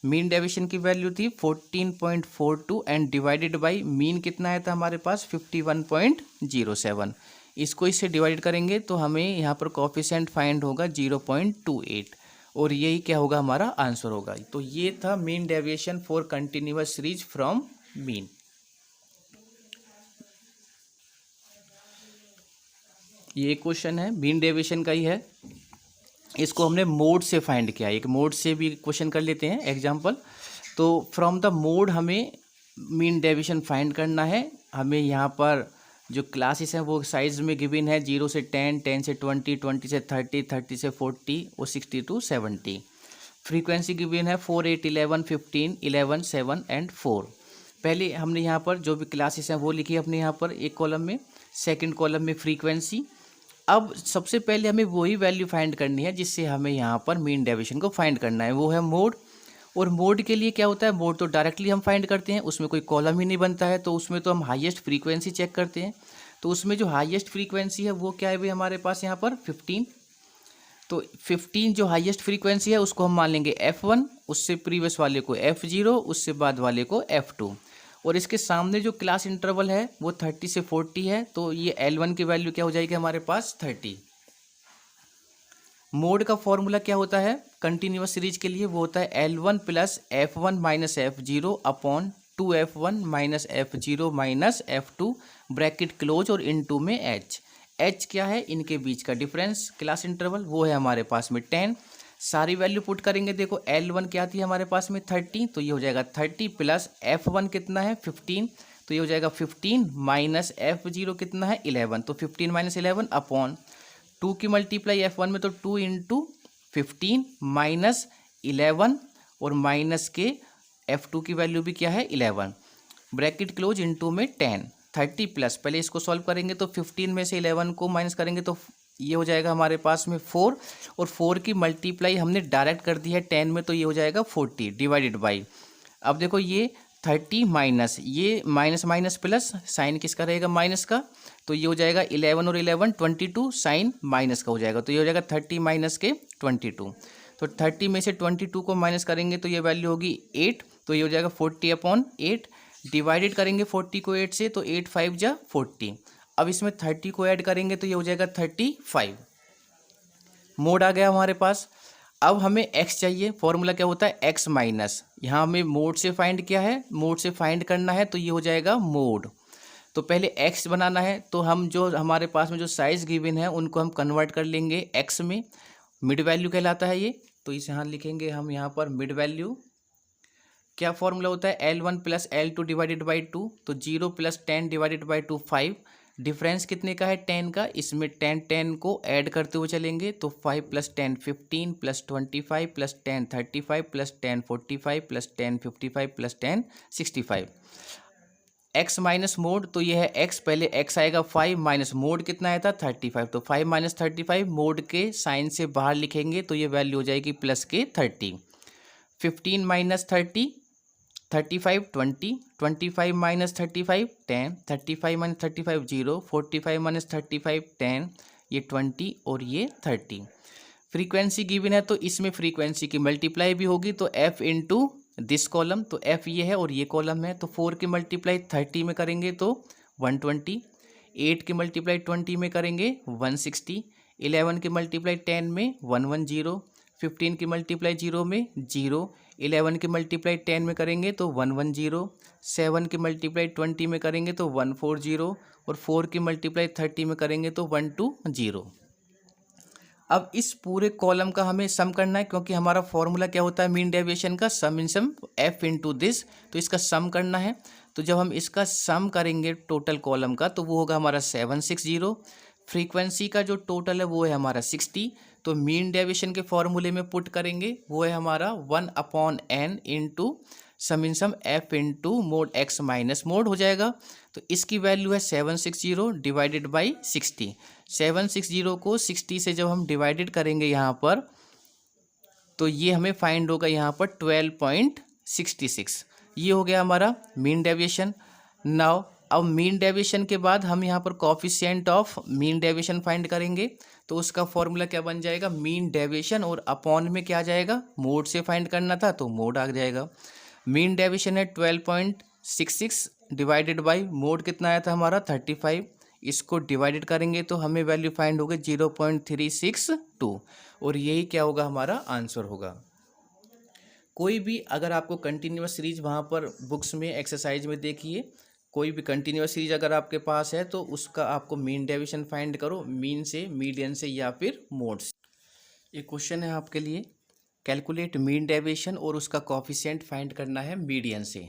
[SPEAKER 1] मीन डेविएशन की वैल्यू थी 14.42 एंड डिवाइडेड बाई मीन कितना आया था हमारे पास 51.07। इसको इससे डिवाइड करेंगे तो हमें यहाँ पर कोफिशिएंट फाइंड होगा 0.28 और यही क्या होगा हमारा आंसर होगा। तो ये था mean deviation for continuous series from mean. ये क्वेश्चन है मीन डेविएशन का ही है, इसको हमने मोड से फाइंड किया। एक मोड से भी क्वेश्चन कर लेते हैं एग्जांपल। तो फ्रॉम द मोड हमें मीन डेविएशन फाइंड करना है। हमें यहाँ पर जो क्लासेस हैं वो साइज में गिवन है 0 से 10, 10 से 20, 20 से 30, 30 से 40 और 60 to 70। फ्रीक्वेंसी गिवन है 4, 8, 11, 15, 11, 7 एंड 4। पहले हमने यहाँ पर जो भी क्लासेस हैं वो लिखी है अपने यहाँ पर एक कॉलम में, सेकंड कॉलम में फ्रीक्वेंसी। अब सबसे पहले हमें वही वैल्यू फाइंड करनी है जिससे हमें यहाँ पर मीन डेविएशन को फाइंड करना है, वो है मोड। और मोड के लिए क्या होता है, मोड तो डायरेक्टली हम फाइंड करते हैं, उसमें कोई कॉलम ही नहीं बनता है, तो उसमें तो हम हाईएस्ट फ्रीक्वेंसी चेक करते हैं। तो उसमें जो हाईएस्ट फ्रीक्वेंसी है वो क्या है भाई हमारे पास यहाँ पर 15। तो 15 जो हाईएस्ट फ्रीक्वेंसी है उसको हम मान लेंगे F1, उससे प्रीवियस वाले को F0, उससे बाद वाले को F2। और इसके सामने जो क्लास इंटरवल है वो 30 से 40 है, तो ये L1 की वैल्यू क्या हो जाएगी हमारे पास 30। मोड का फॉर्मूला क्या होता है कंटिन्यूअस सीरीज के लिए, वो होता है L1 plus F1 minus F0 upon 2F1 minus F0 minus F2 bracket close और इनटू में H क्या है इनके बीच का डिफरेंस क्लास इंटरवल, वो है हमारे पास में 10। सारी वैल्यू पुट करेंगे, देखो L1 क्या आती है हमारे पास में 30, तो ये हो जाएगा 30 प्लस F1 कितना है 15, तो ये हो जाएगा 15 माइनस F0 कितना है 11, तो 15 माइनस 11 अपॉन 2 की मल्टीप्लाई F1 में तो 2 इंटू 15 माइनस 11 और माइनस के F2 की वैल्यू भी क्या है 11 ब्रैकेट क्लोज इनटू में 10। 30 प्लस पहले इसको सॉल्व करेंगे तो 15 में से 11 को माइनस करेंगे तो ये हो जाएगा हमारे पास में 4 और 4 की मल्टीप्लाई हमने डायरेक्ट कर दी है 10 में, तो ये हो जाएगा 40 डिवाइडेड बाई। अब देखो ये 30 माइनस ये माइनस माइनस प्लस साइन किसका रहेगा माइनस का, तो ये हो जाएगा 11 और 11 22 साइन माइनस का हो जाएगा, तो ये हो जाएगा 30 माइनस के 22। तो 30 में से 22 को माइनस करेंगे तो ये वैल्यू होगी 8, तो ये हो जाएगा 40 अपॉन 8। डिवाइडेड करेंगे 40 को 8 से तो 8 5 जा 40। अब इसमें 30 को ऐड करेंगे तो ये हो जाएगा 35। मोड आ गया हमारे पास। अब हमें x चाहिए, फॉर्मूला क्या होता है x माइनस, यहाँ हमें मोड से फाइंड किया है, मोड से फाइंड करना है तो ये हो जाएगा मोड। तो पहले x बनाना है, तो हम जो हमारे पास में जो साइज गिवन है उनको हम कन्वर्ट कर लेंगे x में, मिड वैल्यू कहलाता है ये, तो इसे यहाँ लिखेंगे हम यहाँ पर मिड वैल्यू। क्या फॉर्मूला होता है L1 plus L2 divided by 2, तो 0 प्लस 10 डिवाइडेड बाई 2 5। डिफरेंस कितने का है 10 का, इसमें 10 को ऐड करते हुए चलेंगे तो 5 plus 10 15 plus 25 plus 10 35 plus 10 45 plus 10 55 plus 10 65। x minus mode, तो ये है x, पहले x आएगा 5 माइनस मोड कितना आया था 35, तो 5 माइनस 35 मोड के साइन से बाहर लिखेंगे तो ये वैल्यू हो जाएगी प्लस के 30। 15 माइनस 30 35 20, 25 माइनस 35 10, 35 माइनस 35 0, 45 माइनस 35 10, ये 20 और ये 30। फ्रीक्वेंसी गिवन है तो इसमें फ्रीक्वेंसी की मल्टीप्लाई भी होगी, तो f इंटू दिस कॉलम, तो f ये है और ये कॉलम है, तो 4 की मल्टीप्लाई 30 में करेंगे तो 120, 8 की मल्टीप्लाई 20 में करेंगे 160, 11 की मल्टीप्लाई 10 में 110, 15 की मल्टीप्लाई 0 में 0, 11 की मल्टीप्लाई 10 में करेंगे तो 110, 7 की मल्टीप्लाई 20 में करेंगे तो 140 और 4 की मल्टीप्लाई 30 में करेंगे तो 120। अब इस पूरे कॉलम का हमें सम करना है, क्योंकि हमारा फॉर्मूला क्या होता है मीन डेविएशन का, सम in some f into this, तो इसका सम करना है। तो जब हम इसका सम करेंगे टोटल कॉलम का तो वो होगा हमारा 760। फ्रीक्वेंसी का जो टोटल है वो है हमारा 60, तो मीन डेविएशन के फॉर्मूले में पुट करेंगे वो है हमारा 1/n into sum in some f into mode x minus mode हो जाएगा। तो इसकी वैल्यू है 760 डिवाइडेड बाई 60। 760 को 60 से जब हम डिवाइडेड करेंगे यहाँ पर तो ये हमें फाइंड होगा यहाँ पर 12.66। ये हो गया हमारा मीन डेविएशन। नाउ अब मीन डेविएशन के बाद हम यहाँ पर coefficient of mean deviation find करेंगे, तो उसका फॉर्मूला क्या बन जाएगा, मीन डेविएशन और अपॉन में क्या आ जाएगा, मोड से फाइंड करना था तो मोड आ जाएगा। मीन डेविएशन है 12.66 डिवाइडेड बाई मोड कितना आया था हमारा 35, इसको डिवाइडेड करेंगे तो हमें वैल्यू फाइंड होगी 0.362 और यही क्या होगा हमारा आंसर होगा। कोई भी अगर आपको कंटिन्यूअस सीरीज वहाँ पर बुक्स में एक्सरसाइज में देखिए, कोई भी कंटिन्यूअस सीरीज अगर आपके पास है तो उसका आपको मीन डेविएशन फाइंड करो, मीन से, मीडियन से या फिर मोड से। एक क्वेश्चन है आपके लिए, कैलकुलेट मीन डेविएशन और उसका कोफिशिएंट फाइंड करना है मीडियन से।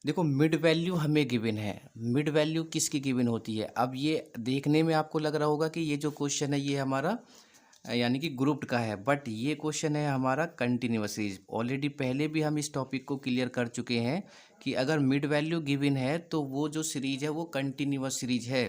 [SPEAKER 1] देखो मिड वैल्यू हमें गिवन है, मिड वैल्यू किसकी गिवन होती है। अब ये देखने में आपको लग रहा होगा कि ये जो क्वेश्चन है ये हमारा यानी कि ग्रुप्ड का है, बट ये क्वेश्चन है हमारा कंटिन्यूअस सीरीज। ऑलरेडी पहले भी हम इस टॉपिक को क्लियर कर चुके हैं कि अगर मिड वैल्यू गिवन है तो वो जो सीरीज है वो कंटिन्यूअस सीरीज है,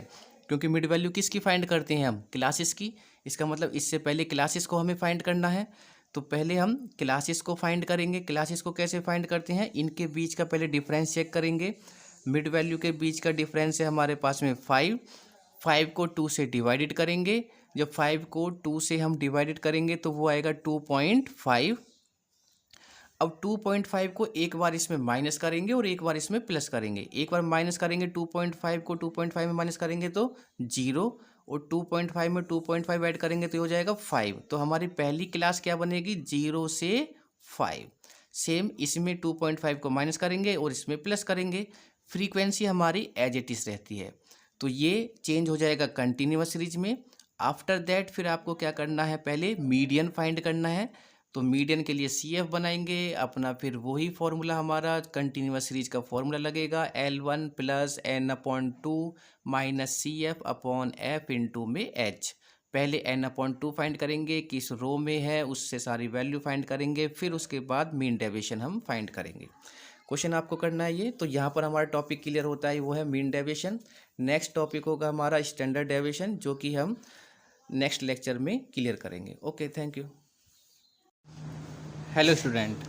[SPEAKER 1] क्योंकि मिड वैल्यू किसकी फाइंड करते हैं हम, क्लासेस की। इसका मतलब इससे पहले क्लासेस को हमें फाइंड करना है, तो पहले हम क्लासेस को फाइंड करेंगे। क्लासेस को कैसे फाइंड करते हैं, इनके बीच का पहले डिफरेंस चेक करेंगे। मिड वैल्यू के बीच का डिफरेंस है हमारे पास में 5 को 2 से डिवाइडेड करेंगे। जब 5 को 2 से हम डिवाइडेड करेंगे तो वो आएगा 2.5। अब 2.5 को एक बार इसमें माइनस करेंगे और एक बार इसमें प्लस करेंगे। एक बार माइनस करेंगे 2.5 को 2.5 में माइनस करेंगे तो 0 और 2.5 में 2.5 ऐड करेंगे तो हो जाएगा 5। तो हमारी पहली क्लास क्या बनेगी, 0 से 5। सेम इसमें 2.5 को माइनस करेंगे और इसमें प्लस करेंगे। फ्रीक्वेंसी हमारी एज इट इज रहती है, तो ये चेंज हो जाएगा कंटिन्यूअस सीरीज में। आफ्टर दैट फिर आपको क्या करना है, पहले मीडियन फाइंड करना है। तो मीडियन के लिए CF बनाएंगे अपना, फिर वही फॉर्मूला हमारा कंटिन्यूअस सीरीज का फॉर्मूला लगेगा, L1 plus n/2 minus CF upon F into में H। पहले n/2 फाइंड करेंगे, किस रो में है उससे सारी वैल्यू फाइंड करेंगे, फिर उसके बाद मीन डेविएशन हम फाइंड करेंगे। क्वेश्चन आपको करना है ये, तो यहाँ पर हमारा टॉपिक क्लियर होता है, वो है मीन डेविएशन। नेक्स्ट टॉपिक होगा हमारा स्टैंडर्ड डेविएशन, जो कि हम नेक्स्ट लेक्चर में क्लियर करेंगे। Okay, thank you. Hello student,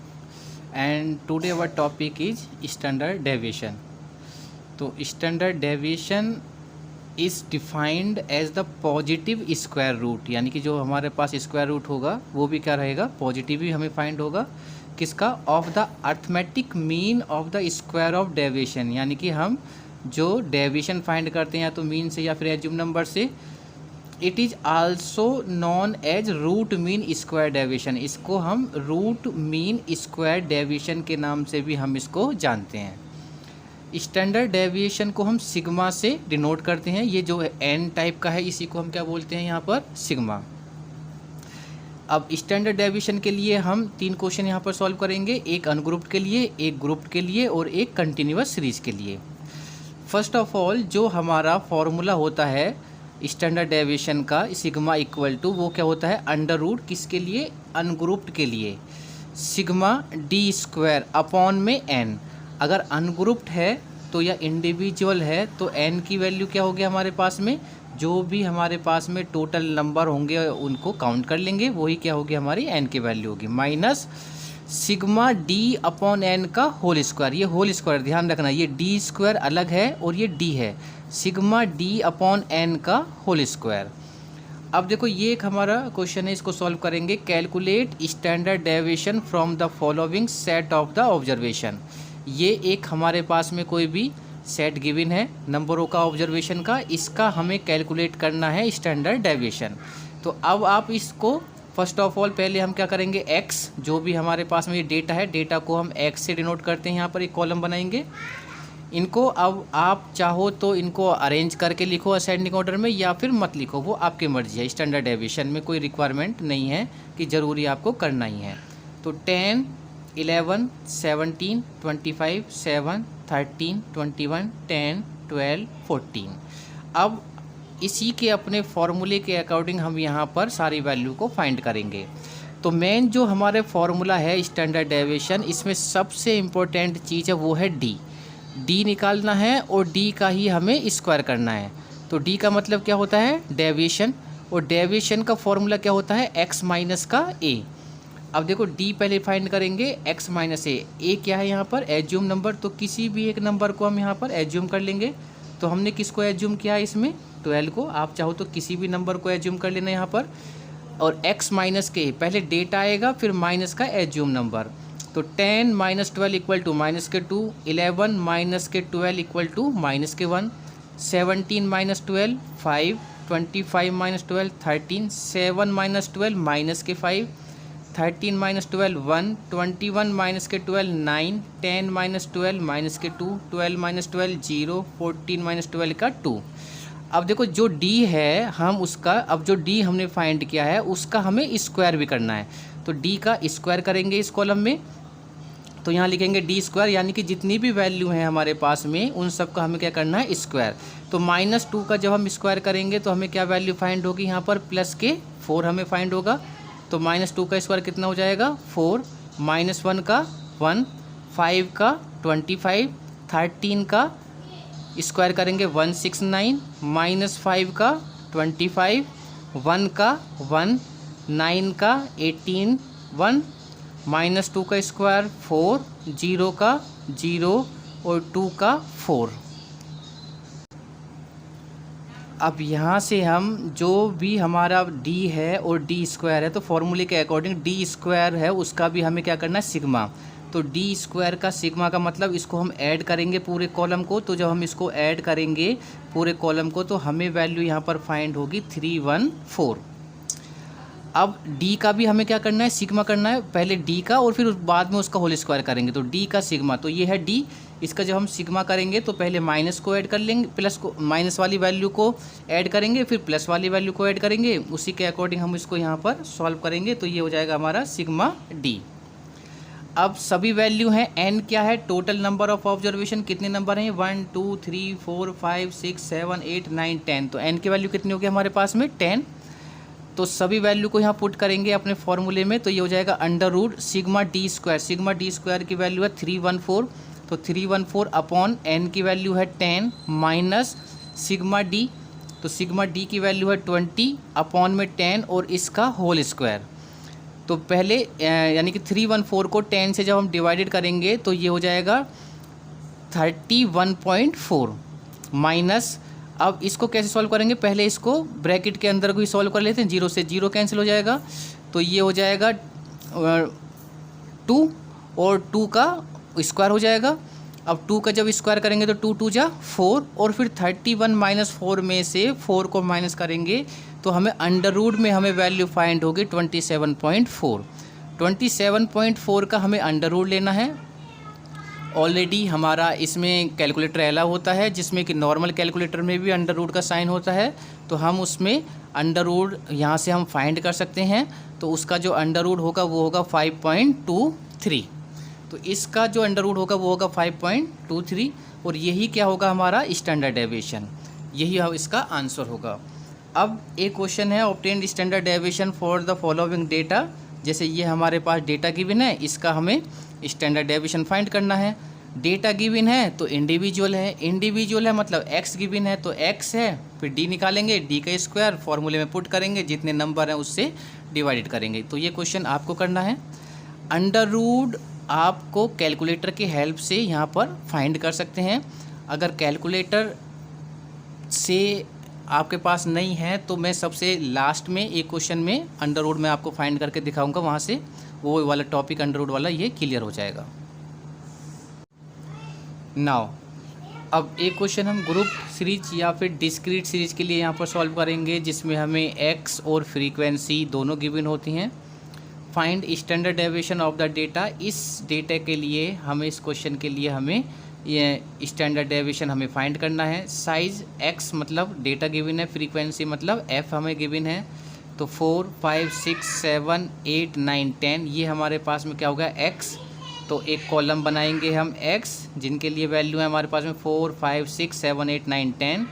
[SPEAKER 1] and today our topic is standard deviation. तो standard deviation is defined as the positive square root, यानी कि जो हमारे पास स्क्वायर रूट होगा वो भी क्या रहेगा, पॉजिटिव ही हमें फाइंड होगा। किसका, of the arithmetic mean of the square of deviation, यानी कि हम जो डेविएशन फाइंड करते हैं या तो मीन से या फिर एज्यूम नंबर से। It is also known as root mean square deviation, इसको हम रूट मीन स्क्वायर डेविएशन के नाम से भी हम इसको जानते हैं। स्टैंडर्ड डेविएशन को हम सिग्मा से डिनोट करते हैं, ये जो एन टाइप का है इसी को हम क्या बोलते हैं यहाँ पर, सिग्मा। अब स्टैंडर्ड डेविएशन के लिए हम 3 क्वेश्चन यहाँ पर सॉल्व करेंगे, एक अनग्रुप्ड के लिए, एक ग्रुप्ड के लिए और एक कंटिन्यूअस सीरीज के लिए। फर्स्ट ऑफ ऑल जो हमारा फॉर्मूला होता है स्टैंडर्ड डेविएशन का, सिग्मा इक्वल टू वो क्या होता है, अंडर रूट किसके लिए, अनग्रुप्ड के लिए, सिग्मा d² अपॉन में n। अगर अनग्रुप्ड है तो या इंडिविजुअल है तो n की वैल्यू क्या होगी हमारे पास में, जो भी हमारे पास में टोटल नंबर होंगे उनको काउंट कर लेंगे, वही क्या होगी हमारी n की वैल्यू होगी, minus sigma d upon n का होल स्क्वायर। ये होल स्क्वायर ध्यान रखना, ये डी स्क्वायर अलग है और ये डी है, सिग्मा डी अपॉन एन का होल स्क्वायर। अब देखो ये एक हमारा क्वेश्चन है, इसको सॉल्व करेंगे। Calculate standard deviation from the following set of the observation. ये एक हमारे पास में कोई भी सेट गिवन है नंबरों का ऑब्जर्वेशन का, इसका हमें कैलकुलेट करना है स्टैंडर्ड डेविएशन। तो अब आप इसको फर्स्ट ऑफ ऑल पहले हम क्या करेंगे, x जो भी हमारे पास में ये डेटा है, डेटा को हम x से डिनोट करते हैं, यहाँ पर एक कॉलम बनाएंगे। इनको अब आप चाहो तो इनको अरेंज करके लिखो असेंडिंग ऑर्डर में, या फिर मत लिखो, वो आपकी मर्जी है। स्टैंडर्ड डेविएशन में कोई रिक्वायरमेंट नहीं है कि ज़रूरी आपको करना ही है। तो 10, 11, 17, 25, 7, 13, 21, 10, 12, 14। अब इसी के अपने फॉर्मूले के अकॉर्डिंग हम यहाँ पर सारी वैल्यू को फाइंड करेंगे। तो मेन जो हमारे फॉर्मूला है स्टैंडर्ड डेविएशन, इसमें सबसे इम्पोर्टेंट चीज़ है वो है डी निकालना है, और डी का ही हमें स्क्वायर करना है। तो डी का मतलब क्या होता है, डेविएशन, और डेविएशन का फॉर्मूला क्या होता है, एक्स माइनस का ए। अब देखो डी पहले फाइंड करेंगे, एक्स माइनस ए क्या है यहाँ पर, एज्यूम नंबर। तो किसी भी एक नंबर को हम यहाँ पर एज्यूम कर लेंगे। तो हमने किसको एज्यूम किया है इसमें, 12 को। आप चाहो तो किसी भी नंबर को एज्यूम कर लेना यहाँ पर। और x माइनस के पहले डेटा आएगा, फिर माइनस का एज्यूम नंबर। तो 10 माइनस 12 इक्वल टू माइनस के 2, 11 माइनस के 12 इक्वल टू माइनस के 1, 17 माइनस 12 5, 25 माइनस 12 13, 7 माइनस 12 माइनस के 5, 13 माइनस 12 1, 21 माइनस के 12 9, 10 माइनस 12 माइनस के 2, 12 माइनस 12 0, 14 माइनस 12 का 2। अब देखो जो d है हम उसका, अब जो d हमने फाइंड किया है उसका हमें स्क्वायर भी करना है। तो d का स्क्वायर करेंगे इस कॉलम में। तो यहाँ लिखेंगे डी स्क्वायर, यानी कि जितनी भी वैल्यू हैं हमारे पास में उन सब का हमें क्या करना है, स्क्वायर। तो -2 का जब हम स्क्वायर करेंगे तो हमें क्या वैल्यू फाइंड होगी यहाँ पर, प्लस के 4 हमें फाइंड होगा। तो -2 का स्क्वायर कितना हो जाएगा, 4, -1 का 1, 5 का 25, 13 का स्क्वायर करेंगे 169, -5 का 25, 1 का 1, 9 का 18, 1, -2 का स्क्वायर 4, 0 का 0 और 2 का 4। अब यहाँ से हम जो भी हमारा d है और d स्क्वायर है, तो फॉर्मूले के अकॉर्डिंग d स्क्वायर है उसका भी हमें क्या करना है, सिग्मा। तो d स्क्वायर का सिग्मा का मतलब इसको हम ऐड करेंगे पूरे कॉलम को। तो जब हम इसको ऐड करेंगे पूरे कॉलम को तो हमें वैल्यू यहाँ पर फाइंड होगी 314। अब d का भी हमें क्या करना है, सिग्मा करना है, पहले d का और फिर बाद में उसका होल स्क्वायर करेंगे। तो d का सिग्मा, तो ये है d, इसका जब हम सिग्मा करेंगे तो पहले माइनस को ऐड कर लेंगे, प्लस को, माइनस वाली वैल्यू को ऐड करेंगे, फिर प्लस वाली वैल्यू को ऐड करेंगे। उसी के अकॉर्डिंग हम इसको यहाँ पर सॉल्व करेंगे। तो ये हो जाएगा हमारा सिग्मा d। अब सभी वैल्यू हैं, n क्या है, टोटल नंबर ऑफ ऑब्जर्वेशन, कितने नंबर हैं, 1 2 3 4 5 6 7 8 9 10। तो n की वैल्यू कितनी होगी हमारे पास में, 10। तो सभी वैल्यू को यहाँ पुट करेंगे अपने फॉर्मूले में। तो ये हो जाएगा under root sigma d square, sigma d square की वैल्यू है 314। तो 314 अपॉन n की वैल्यू है 10 माइनस सिग्मा डी, तो सिग्मा डी की वैल्यू है 20 अपॉन में 10 और इसका होल स्क्वायर। तो पहले यानी कि 314 को 10 से जब हम डिवाइडेड करेंगे तो ये हो जाएगा 31.4 माइनस, अब इसको कैसे सॉल्व करेंगे, पहले इसको ब्रैकेट के अंदर को ही सॉल्व कर लेते हैं, 0 से 0 कैंसिल हो जाएगा। तो ये हो जाएगा 2 और 2 का स्क्वायर हो जाएगा। अब 2 का जब स्क्वायर करेंगे तो 2 2 जा 4 और फिर 31 माइनस 4 में से 4 को माइनस करेंगे तो हमें अंडर रूट में हमें वैल्यू फाइंड होगी 27.4। 27.4 का हमें अंडर रूट लेना है। ऑलरेडी हमारा इसमें कैलकुलेटर अलाउ होता है, जिसमें कि नॉर्मल कैलकुलेटर में भी अंडर रूट का साइन होता है। तो हम उसमें अंडर रूट यहाँ से हम फाइंड कर सकते हैं। तो उसका जो अंडर रूट होगा वो होगा 5.23। तो इसका जो अंडर रूट होगा वो होगा 5.23 और यही क्या होगा हमारा स्टैंडर्ड डेविएशन, यही इसका आंसर होगा। अब एक क्वेश्चन है, obtain standard deviation for the following data. जैसे ये हमारे पास डेटा गिवन है, इसका हमें स्टैंडर्ड डेविएशन फाइंड करना है। डेटा गिवन है तो इंडिविजुअल है, इंडिविजुअल है मतलब एक्स गिवन है तो एक्स है, फिर डी निकालेंगे, डी का स्क्वायर फॉर्मूले में पुट करेंगे, जितने नंबर हैं उससे डिवाइडेड करेंगे। तो ये क्वेश्चन आपको करना है। अंडर रूट आपको कैलकुलेटर की हेल्प से यहाँ पर फाइंड कर सकते हैं। अगर कैलकुलेटर से आपके पास नहीं है तो मैं सबसे लास्ट में एक क्वेश्चन में अंडर रूट में आपको फाइंड करके दिखाऊंगा, वहाँ से वो वाला टॉपिक अंडर रूट वाला ये क्लियर हो जाएगा। नाउ अब एक क्वेश्चन हम ग्रुप सीरीज या फिर डिस्क्रीट सीरीज के लिए यहाँ पर सॉल्व करेंगे, जिसमें हमें एक्स और फ्रीक्वेंसी दोनों गिवन होती हैं। Find standard deviation of the data. इस डेटा के लिए हमें, इस क्वेश्चन के लिए हमें ये स्टैंडर्ड डेविएशन हमें फाइंड करना है। साइज एक्स मतलब डेटा गिवन है, फ्रीक्वेंसी मतलब एफ हमें गिवन है। तो 4, 5, 6, 7, 8, 9, 10 ये हमारे पास में क्या होगा एक्स। तो एक कॉलम बनाएंगे हम एक्स, जिनके लिए वैल्यू है हमारे पास में 4, 5, 6, 7, 8, 9, 10।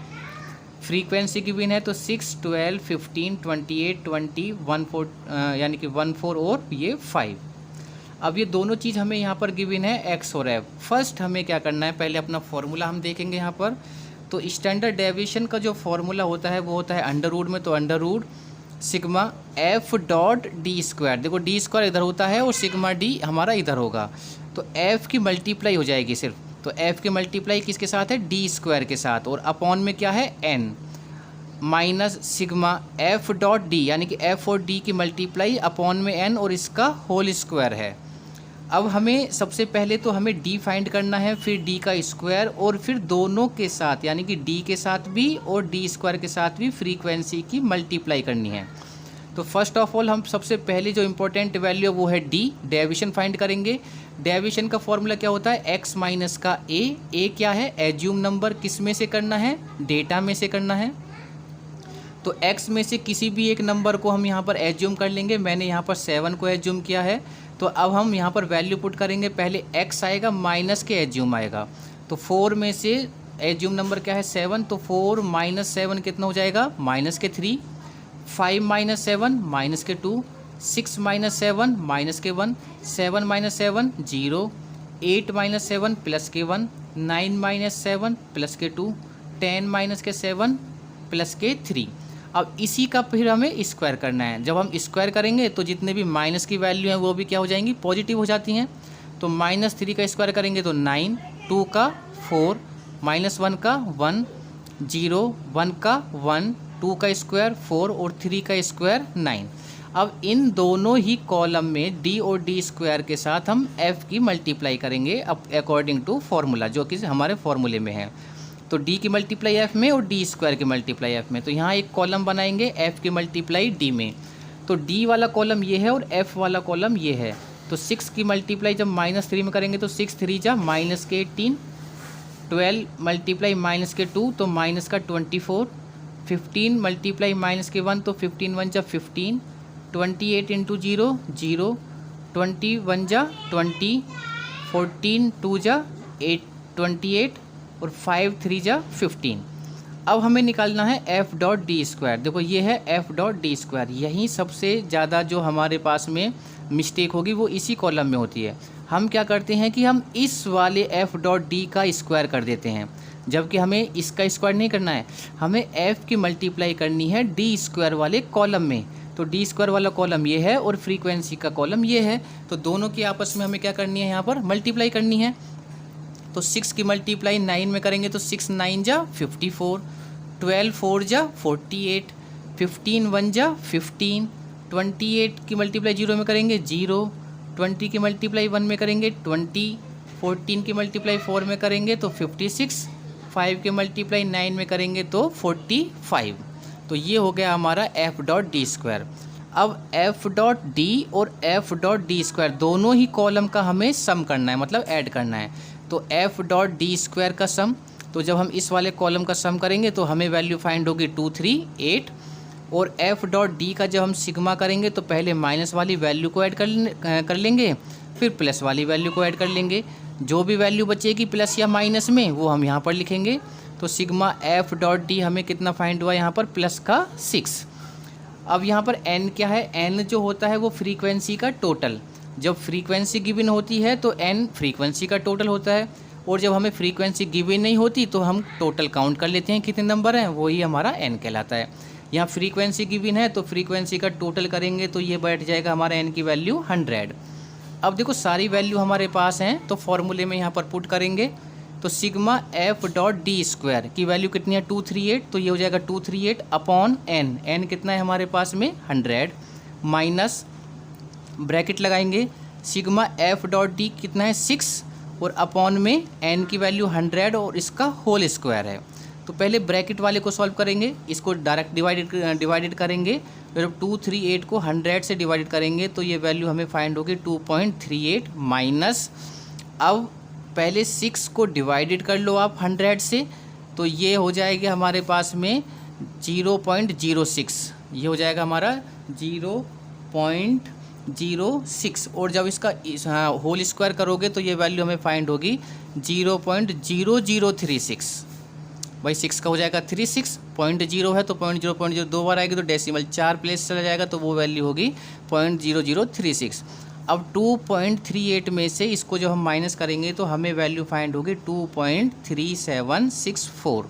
[SPEAKER 1] फ्रीक्वेंसी गिवन है तो 6, 12, 15, 28, 20, 14 यानी कि 14 और ये 5। अब ये दोनों चीज़ हमें यहाँ पर गिवन है एक्स और एफ। फर्स्ट हमें क्या करना है, पहले अपना फॉर्मूला हम देखेंगे यहाँ पर। तो स्टैंडर्ड डेविएशन का जो फॉर्मूला होता है वो होता है अंडर रूट में, तो under root sigma f dot d square. देखो डी स्क्वायर इधर होता है और सिग्मा डी हमारा इधर होगा, तो एफ की मल्टीप्लाई हो जाएगी सिर्फ। तो एफ की मल्टीप्लाई किसके साथ है, डी स्क्वायर के साथ, और अपॉन में क्या है n minus sigma f dot d, यानी कि एफ और डी की मल्टीप्लाई अपॉन में एन और इसका होल स्क्वायर है। अब हमें सबसे पहले तो हमें डी फाइंड करना है, फिर डी का स्क्वायर, और फिर दोनों के साथ यानी कि डी के साथ भी और डी स्क्वायर के साथ भी फ्रीक्वेंसी की मल्टीप्लाई करनी है। तो फर्स्ट ऑफ ऑल हम सबसे पहले जो इम्पोर्टेंट वैल्यू है वो है डी, डेविएशन फाइंड करेंगे। डेविएशन का फॉर्मूला क्या होता है, एक्स माइनस का ए क्या है, एज्यूम नंबर, किस में से करना है, डेटा में से करना है। तो x में से किसी भी एक नंबर को हम यहाँ पर एज्यूम कर लेंगे। मैंने यहाँ पर 7 को एज्यूम किया है। तो अब हम यहाँ पर वैल्यू पुट करेंगे, पहले x आएगा माइनस के एज्यूम आएगा। तो 4 में से एज्यूम नंबर क्या है 7, तो 4 माइनस 7 कितना हो जाएगा, माइनस के 3। 5 माइनस 7 माइनस के 2। 6 माइनस 7 माइनस के 1। 7 माइनस 7 0। 8 माइनस 7 प्लस के 1। 9 माइनस 7 प्लस के 2। 10 माइनस के 7 प्लस के 3। अब इसी का फिर हमें स्क्वायर करना है। जब हम स्क्वायर करेंगे तो जितने भी माइनस की वैल्यू हैं वो भी क्या हो जाएंगी, पॉजिटिव हो जाती हैं। तो -3 का स्क्वायर करेंगे तो 9, 2 का 4, -1 का 1, 0, 1 का 1, 2 का स्क्वायर 4 और 3 का स्क्वायर 9। अब इन दोनों ही कॉलम में डी और डी स्क्वायर के साथ हम एफ की मल्टीप्लाई करेंगे अकॉर्डिंग टू फॉर्मूला, जो कि हमारे फॉर्मूले में है। तो d की मल्टीप्लाई f में और डी स्क्वायर की मल्टीप्लाई f में। तो यहाँ एक कॉलम बनाएंगे f की मल्टीप्लाई d में। तो d वाला कॉलम ये है और f वाला कॉलम ये है। तो 6 की मल्टीप्लाई जब -3 में करेंगे तो 6 3 जा माइनस के 18। 12 मल्टीप्लाई माइनस के 2 तो माइनस का 24। 15 मल्टीप्लाई माइनस के 1 तो 15 1 जा 15। 28 इंटू 0 0। 21 जा 20। 14 2 जा 8 28 और 5 3 जा 15। अब हमें निकालना है एफ डॉट डी स्क्वायर। देखो ये है एफ डॉट डी स्क्वायर। यहीं सबसे ज़्यादा जो हमारे पास में मिस्टेक होगी वो इसी कॉलम में होती है। हम क्या करते हैं कि हम इस वाले एफ डॉट डी का स्क्वायर कर देते हैं, जबकि हमें इसका स्क्वायर नहीं करना है, हमें एफ की मल्टीप्लाई करनी है डी स्क्वायर वाले कॉलम में। तो डी स्क्वायर वाला कॉलम ये है और फ्रीक्वेंसी का कॉलम ये है। तो दोनों की आपस में हमें क्या करनी है, यहाँ पर मल्टीप्लाई करनी है। तो 6 की मल्टीप्लाई 9 में करेंगे तो 6 9 जा 54। 12 4 जा 48। 15 1 जा 15। 28 की मल्टीप्लाई 0 में करेंगे 0। 20 की मल्टीप्लाई 1 में करेंगे 20। 14 की मल्टीप्लाई 4 में करेंगे तो 56। 5 की मल्टीप्लाई 9 में करेंगे तो 45। तो ये हो गया हमारा एफ डॉट डी स्क्वायर। अब एफ डॉट डी और एफ डॉट डी स्क्वायर दोनों ही कॉलम का हमें सम करना है, मतलब ऐड करना है। तो एफ डॉट डी स्क्वायर का सम, तो जब हम इस वाले कॉलम का सम करेंगे तो हमें वैल्यू फाइंड होगी 2 3 8। और एफ डॉट डी का जब हम सिग्मा करेंगे तो पहले माइनस वाली वैल्यू को ऐड कर लेंगे, फिर प्लस वाली वैल्यू को ऐड कर लेंगे। जो भी वैल्यू बचेगी प्लस या माइनस में वो हम यहाँ पर लिखेंगे। तो सिग्मा एफ डॉट डी हमें कितना फाइंड हुआ यहाँ पर, प्लस का 6। अब यहाँ पर n क्या है, n जो होता है वो फ्रीक्वेंसी का टोटल। जब फ्रीक्वेंसी गिवन होती है तो n फ्रीक्वेंसी का टोटल होता है। और जब हमें फ्रीक्वेंसी गिवन नहीं होती तो हम टोटल काउंट कर लेते हैं कितने नंबर हैं, वही हमारा n कहलाता है। यहाँ फ्रीक्वेंसी गिवन है तो फ्रीक्वेंसी का टोटल करेंगे तो ये बैठ जाएगा हमारा n की वैल्यू 100। अब देखो सारी वैल्यू हमारे पास हैं तो फॉर्मूले में यहाँ पर पुट करेंगे तो sigma f dot d square की वैल्यू कितनी है 238, तो ये हो जाएगा 238 अपॉन n कितना है हमारे पास में 100 माइनस ब्रैकेट लगाएंगे सिग्मा एफ डॉट डी कितना है 6 और अपॉन में n की वैल्यू 100 और इसका होल स्क्वायर है। तो पहले ब्रैकेट वाले को सॉल्व करेंगे, इसको डायरेक्ट डिवाइडेड करेंगे, जब 238 को 100 से डिवाइडेड करेंगे तो ये वैल्यू हमें फाइंड होगी 2.38 माइनस, अब पहले 6 को डिवाइडेड कर लो आप 100 से तो ये हो जाएगा हमारे पास में 0.06, ये हो जाएगा हमारा 0.06 और जब इसका होल स्क्वायर करोगे तो ये वैल्यू हमें फाइंड होगी 0.0036। भाई 6 का हो जाएगा 36, 0.0 है तो 0.0 दो बार आएगी तो डेसिमल 4 प्लेस चला जाएगा तो वो वैल्यू होगी 0.0036। अब 2.38 में से इसको जब हम माइनस करेंगे तो हमें वैल्यू फाइंड होगी 2.3764।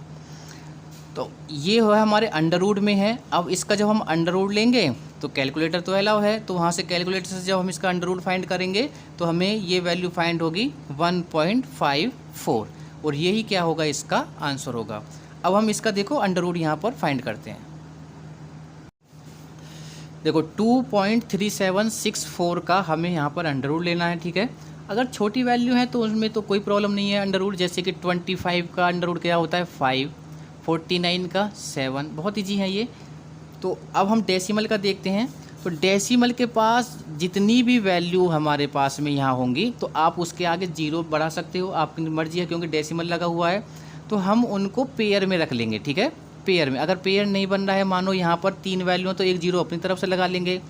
[SPEAKER 1] तो ये है हमारे अंडर रूट में है। अब इसका जब हम अंडर रूट लेंगे तो कैलकुलेटर तो अलाउ है, तो वहाँ से कैलकुलेटर से जब हम इसका अंडर रूट फाइंड करेंगे तो हमें ये वैल्यू फाइंड होगी 1.54 और यही क्या होगा इसका आंसर होगा। अब हम इसका देखो अंडर रूट यहाँ पर फाइंड करते हैं। देखो 2.3764 का हमें यहाँ पर अंडर रूट लेना है, ठीक है। अगर छोटी वैल्यू है तो उसमें तो कोई प्रॉब्लम नहीं है अंडर रूट, जैसे कि 25 का अंडर रूट क्या होता है 5, 49 का 7, बहुत ईजी है ये। तो अब हम डेसिमल का देखते हैं। तो डेसिमल के पास जितनी भी वैल्यू हमारे पास में यहाँ होंगी तो आप उसके आगे जीरो बढ़ा सकते हो, आपकी मर्जी है, क्योंकि डेसिमल लगा हुआ है। तो हम उनको पेयर में रख लेंगे, ठीक है। पेयर में अगर पेयर नहीं बन रहा है, मानो यहाँ पर 3 वैल्यू तो एक जीरो अपनी तरफ से लगा लेंगे।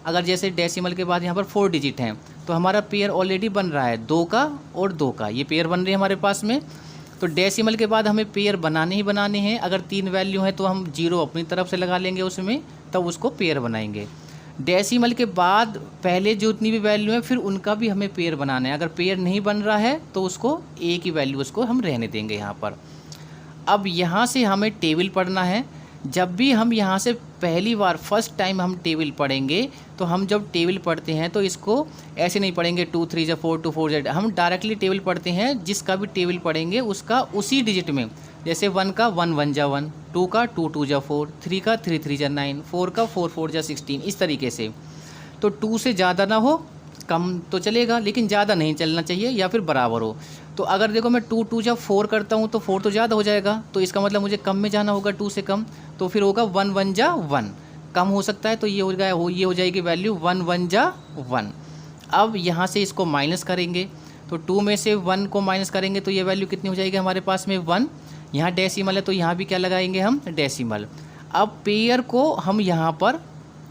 [SPEAKER 1] अगर जैसे डेसिमल के बाद यहाँ पर 4 डिजिट हैं तो हमारा पेयर ऑलरेडी बन रहा है 2 का और 2 का, ये पेयर बन रहे हैं हमारे पास में। तो डेसिमल के बाद हमें पेयर बनाने ही बनाने हैं। अगर 3 वैल्यू है तो हम जीरो अपनी तरफ से लगा लेंगे उसमें, तब उसको पेयर बनाएंगे। डेसिमल के बाद पहले जो उतनी भी वैल्यू है फिर उनका भी हमें पेयर बनाना है। अगर पेयर नहीं बन रहा है तो उसको एक ही वैल्यू उसको हम रहने देंगे यहाँ पर। अब यहाँ से हमें टेबल पढ़ना है। जब भी हम यहाँ से पहली बार फर्स्ट टाइम हम टेबल पढ़ेंगे तो हम जब टेबल पढ़ते हैं तो इसको ऐसे नहीं पढ़ेंगे 2 3 जा 4 2 4 जा, हम डायरेक्टली टेबल पढ़ते हैं। जिसका भी टेबल पढ़ेंगे उसका उसी डिजिट में, जैसे 1 का 1 1 जा 1, 2 का 2 2 जा 4, 3 का 3 3 जा 9, 4 का 4 4 जा 16, इस तरीके से। तो 2 से ज़्यादा ना हो, कम तो चलेगा लेकिन ज़्यादा नहीं चलना चाहिए, या फिर बराबर हो। तो अगर देखो मैं 2 2 जा 4 करता हूँ तो 4 तो ज़्यादा हो जाएगा, तो इसका मतलब मुझे कम में जाना होगा 2 से कम, तो फिर होगा 1 1 जा 1, कम हो सकता है तो ये हो गया, ये हो जाएगी वैल्यू 1 1 जा 1। अब यहाँ से इसको माइनस करेंगे तो 2 में से 1 को माइनस करेंगे तो ये वैल्यू कितनी हो जाएगी हमारे पास में 1। यहाँ डेसिमल है तो यहाँ भी क्या लगाएंगे हम डेसिमल। अब पेयर को हम यहाँ पर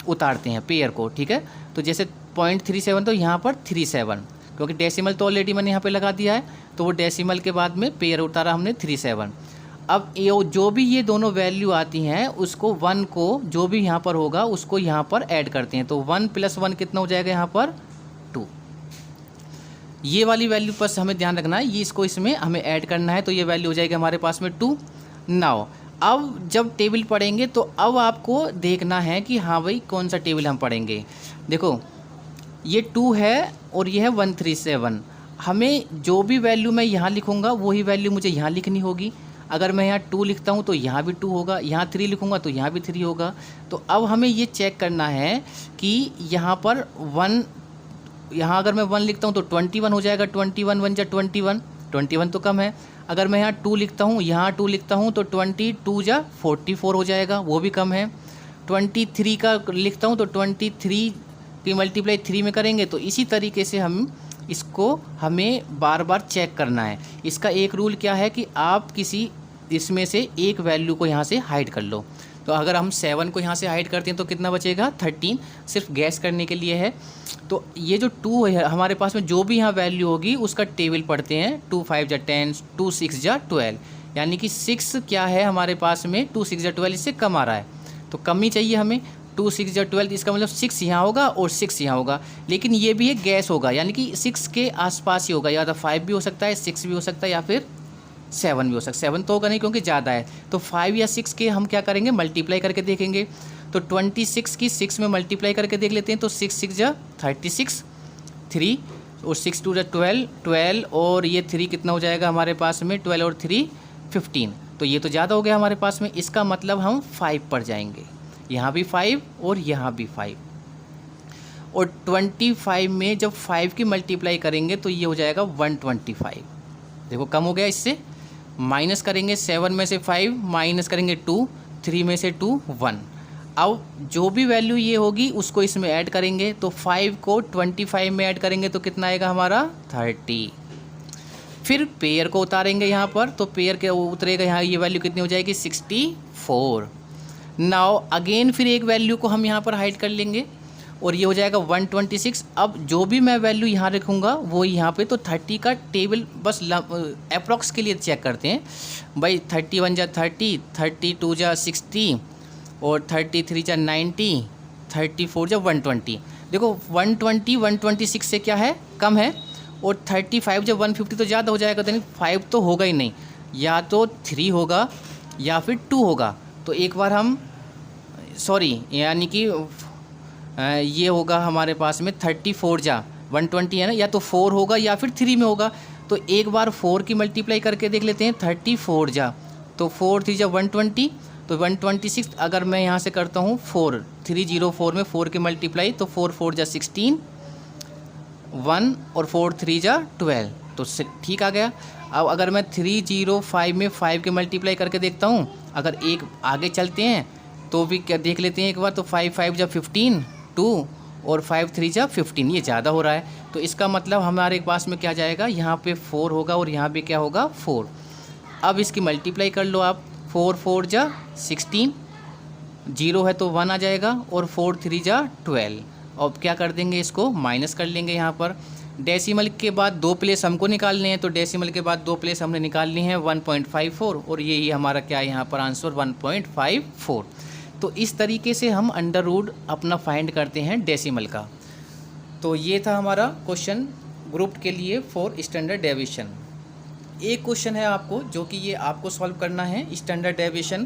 [SPEAKER 1] उतारते हैं, पेयर को, ठीक है। तो जैसे 0.37 तो यहाँ पर 37, क्योंकि डेसिमल तो ऑलरेडी मैंने यहाँ पे लगा दिया है, तो वो डेसिमल के बाद में पेयर उतारा हमने 37। अब ये जो भी ये दोनों वैल्यू आती हैं उसको 1 को जो भी यहाँ पर होगा उसको यहाँ पर ऐड करते हैं। तो 1 + 1 कितना हो जाएगा यहाँ पर 2। ये वाली वैल्यू पर हमें ध्यान रखना है, ये इसको इसमें हमें ऐड करना है, तो ये वैल्यू हो जाएगी हमारे पास में 2। नाउ अब जब टेबल पढ़ेंगे तो अब आपको देखना है कि हाँ भाई कौन सा टेबल हम पढ़ेंगे। देखो ये 2 है और ये है 137। हमें जो भी वैल्यू मैं यहाँ लिखूँगा वही वैल्यू मुझे यहाँ लिखनी होगी। अगर मैं यहाँ 2 लिखता हूँ तो यहाँ भी 2 होगा, यहाँ 3 लिखूँगा तो यहाँ भी 3 होगा। तो अब हमें ये चेक करना है कि यहाँ पर 1, यहाँ अगर मैं 1 लिखता हूँ तो 21 हो जाएगा, 21 1 जा 21, 21 तो कम है। अगर मैं यहाँ 2 लिखता हूँ, यहाँ 2 लिखता हूँ तो 22 जा 44 हो जाएगा, वो भी कम है। 23 का लिखता हूँ तो 23 की मल्टीप्लाई 3 में करेंगे। तो इसी तरीके से हम इसको हमें बार बार चेक करना है। इसका एक रूल क्या है कि आप किसी इसमें से एक वैल्यू को यहाँ से हाइड कर लो। तो अगर हम 7 को यहाँ से हाइड करते हैं तो कितना बचेगा 13, सिर्फ गैस करने के लिए है। तो ये जो 2 है हमारे पास में, जो भी यहाँ वैल्यू होगी उसका टेबल पढ़ते हैं। 2 5 जा 10, 2 6 जा 12, यानी कि 6 क्या है हमारे पास में 2 6 जा 12, इससे कम आ रहा है तो कम ही चाहिए हमें। 2 6 जा 12, इसका मतलब 6 यहाँ होगा और 6 यहाँ होगा, लेकिन ये भी एक गैस होगा, यानी कि 6 के आसपास ही होगा, या तो 5 भी हो सकता है, 6 भी हो सकता है, या फिर 7 भी हो सकता है। 7 तो होगा नहीं क्योंकि ज़्यादा है, तो 5 या 6 के हम क्या करेंगे, मल्टीप्लाई करके देखेंगे। तो 26 की 6 में मल्टीप्लाई करके देख लेते हैं। तो 6 6 जा 36, 3 और 6 2 जा 12, 12 और ये 3 कितना हो जाएगा हमारे पास में, 12 और 3 15। तो ये तो ज़्यादा हो गया हमारे पास में, इसका मतलब हम 5 पर जाएंगे, यहाँ भी 5 और यहाँ भी 5। और 25 में जब 5 की मल्टीप्लाई करेंगे तो ये हो जाएगा 125। देखो कम हो गया, इससे माइनस करेंगे 7 में से 5, माइनस करेंगे 2, 3 में से 2 1। अब जो भी वैल्यू ये होगी उसको इसमें ऐड करेंगे, तो 5 को 25 में ऐड करेंगे तो कितना आएगा हमारा 30। फिर पेयर को उतारेंगे यहाँ पर, तो पेयर के उतरेगा यहाँ, ये वैल्यू कितनी हो जाएगी 64। नाउ अगेन फिर एक वैल्यू को हम यहाँ पर हाइड कर लेंगे और ये हो जाएगा 126। अब जो भी मैं वैल्यू यहाँ रखूँगा वो यहाँ पे, तो 30 का टेबल बस अप्रॉक्स के लिए चेक करते हैं भाई। 31 जा 30, 32 जा 60 और 33 जा 90, 34 जा 120। देखो 120 126 से क्या है, कम है, और 35 जब 150 तो ज़्यादा हो जाएगा, तो 5 तो होगा ही नहीं, या तो 3 होगा या फिर 2 होगा। तो एक बार हम सॉरी यानी कि ये होगा हमारे पास में 34 जा 120 है ना, या तो 4 होगा या फिर 3 में होगा। तो एक बार 4 की मल्टीप्लाई करके देख लेते हैं, 34 जा, तो 4 3 जा 120, तो 126। अगर मैं यहाँ से करता हूँ 4 304 में 4 की मल्टीप्लाई, तो 4 4 जा 16, 1 और 4 3 जा 12, तो ठीक आ गया। अब अगर मैं 305 में 5 की मल्टीप्लाई करके देखता हूँ, अगर एक आगे चलते हैं तो भी क्या देख लेते हैं एक बार, तो 5 5 जा 15, 2 और 5 3 जा 15, ये ज़्यादा हो रहा है। तो इसका मतलब हमारे पास में क्या जाएगा, यहाँ पे 4 होगा और यहाँ पे क्या होगा 4। अब इसकी मल्टीप्लाई कर लो आप, 4 4 जा 16, 0 है तो 1 आ जाएगा, और 4 3 जा 12। अब क्या कर देंगे, इसको माइनस कर लेंगे। यहाँ पर डेसिमल के बाद 2 प्लेस हमको निकालने हैं, तो डेसिमल के बाद 2 प्लेस हमने निकालनी है 1.54, और यही हमारा क्या है यहाँ पर आंसर 1.54। तो इस तरीके से हम अंडर रूट अपना फाइंड करते हैं डेसिमल का। तो ये था हमारा क्वेश्चन ग्रुप के लिए फॉर स्टैंडर्ड डेविएशन। एक क्वेश्चन है आपको जो कि ये आपको सॉल्व करना है स्टैंडर्ड डेविएशन।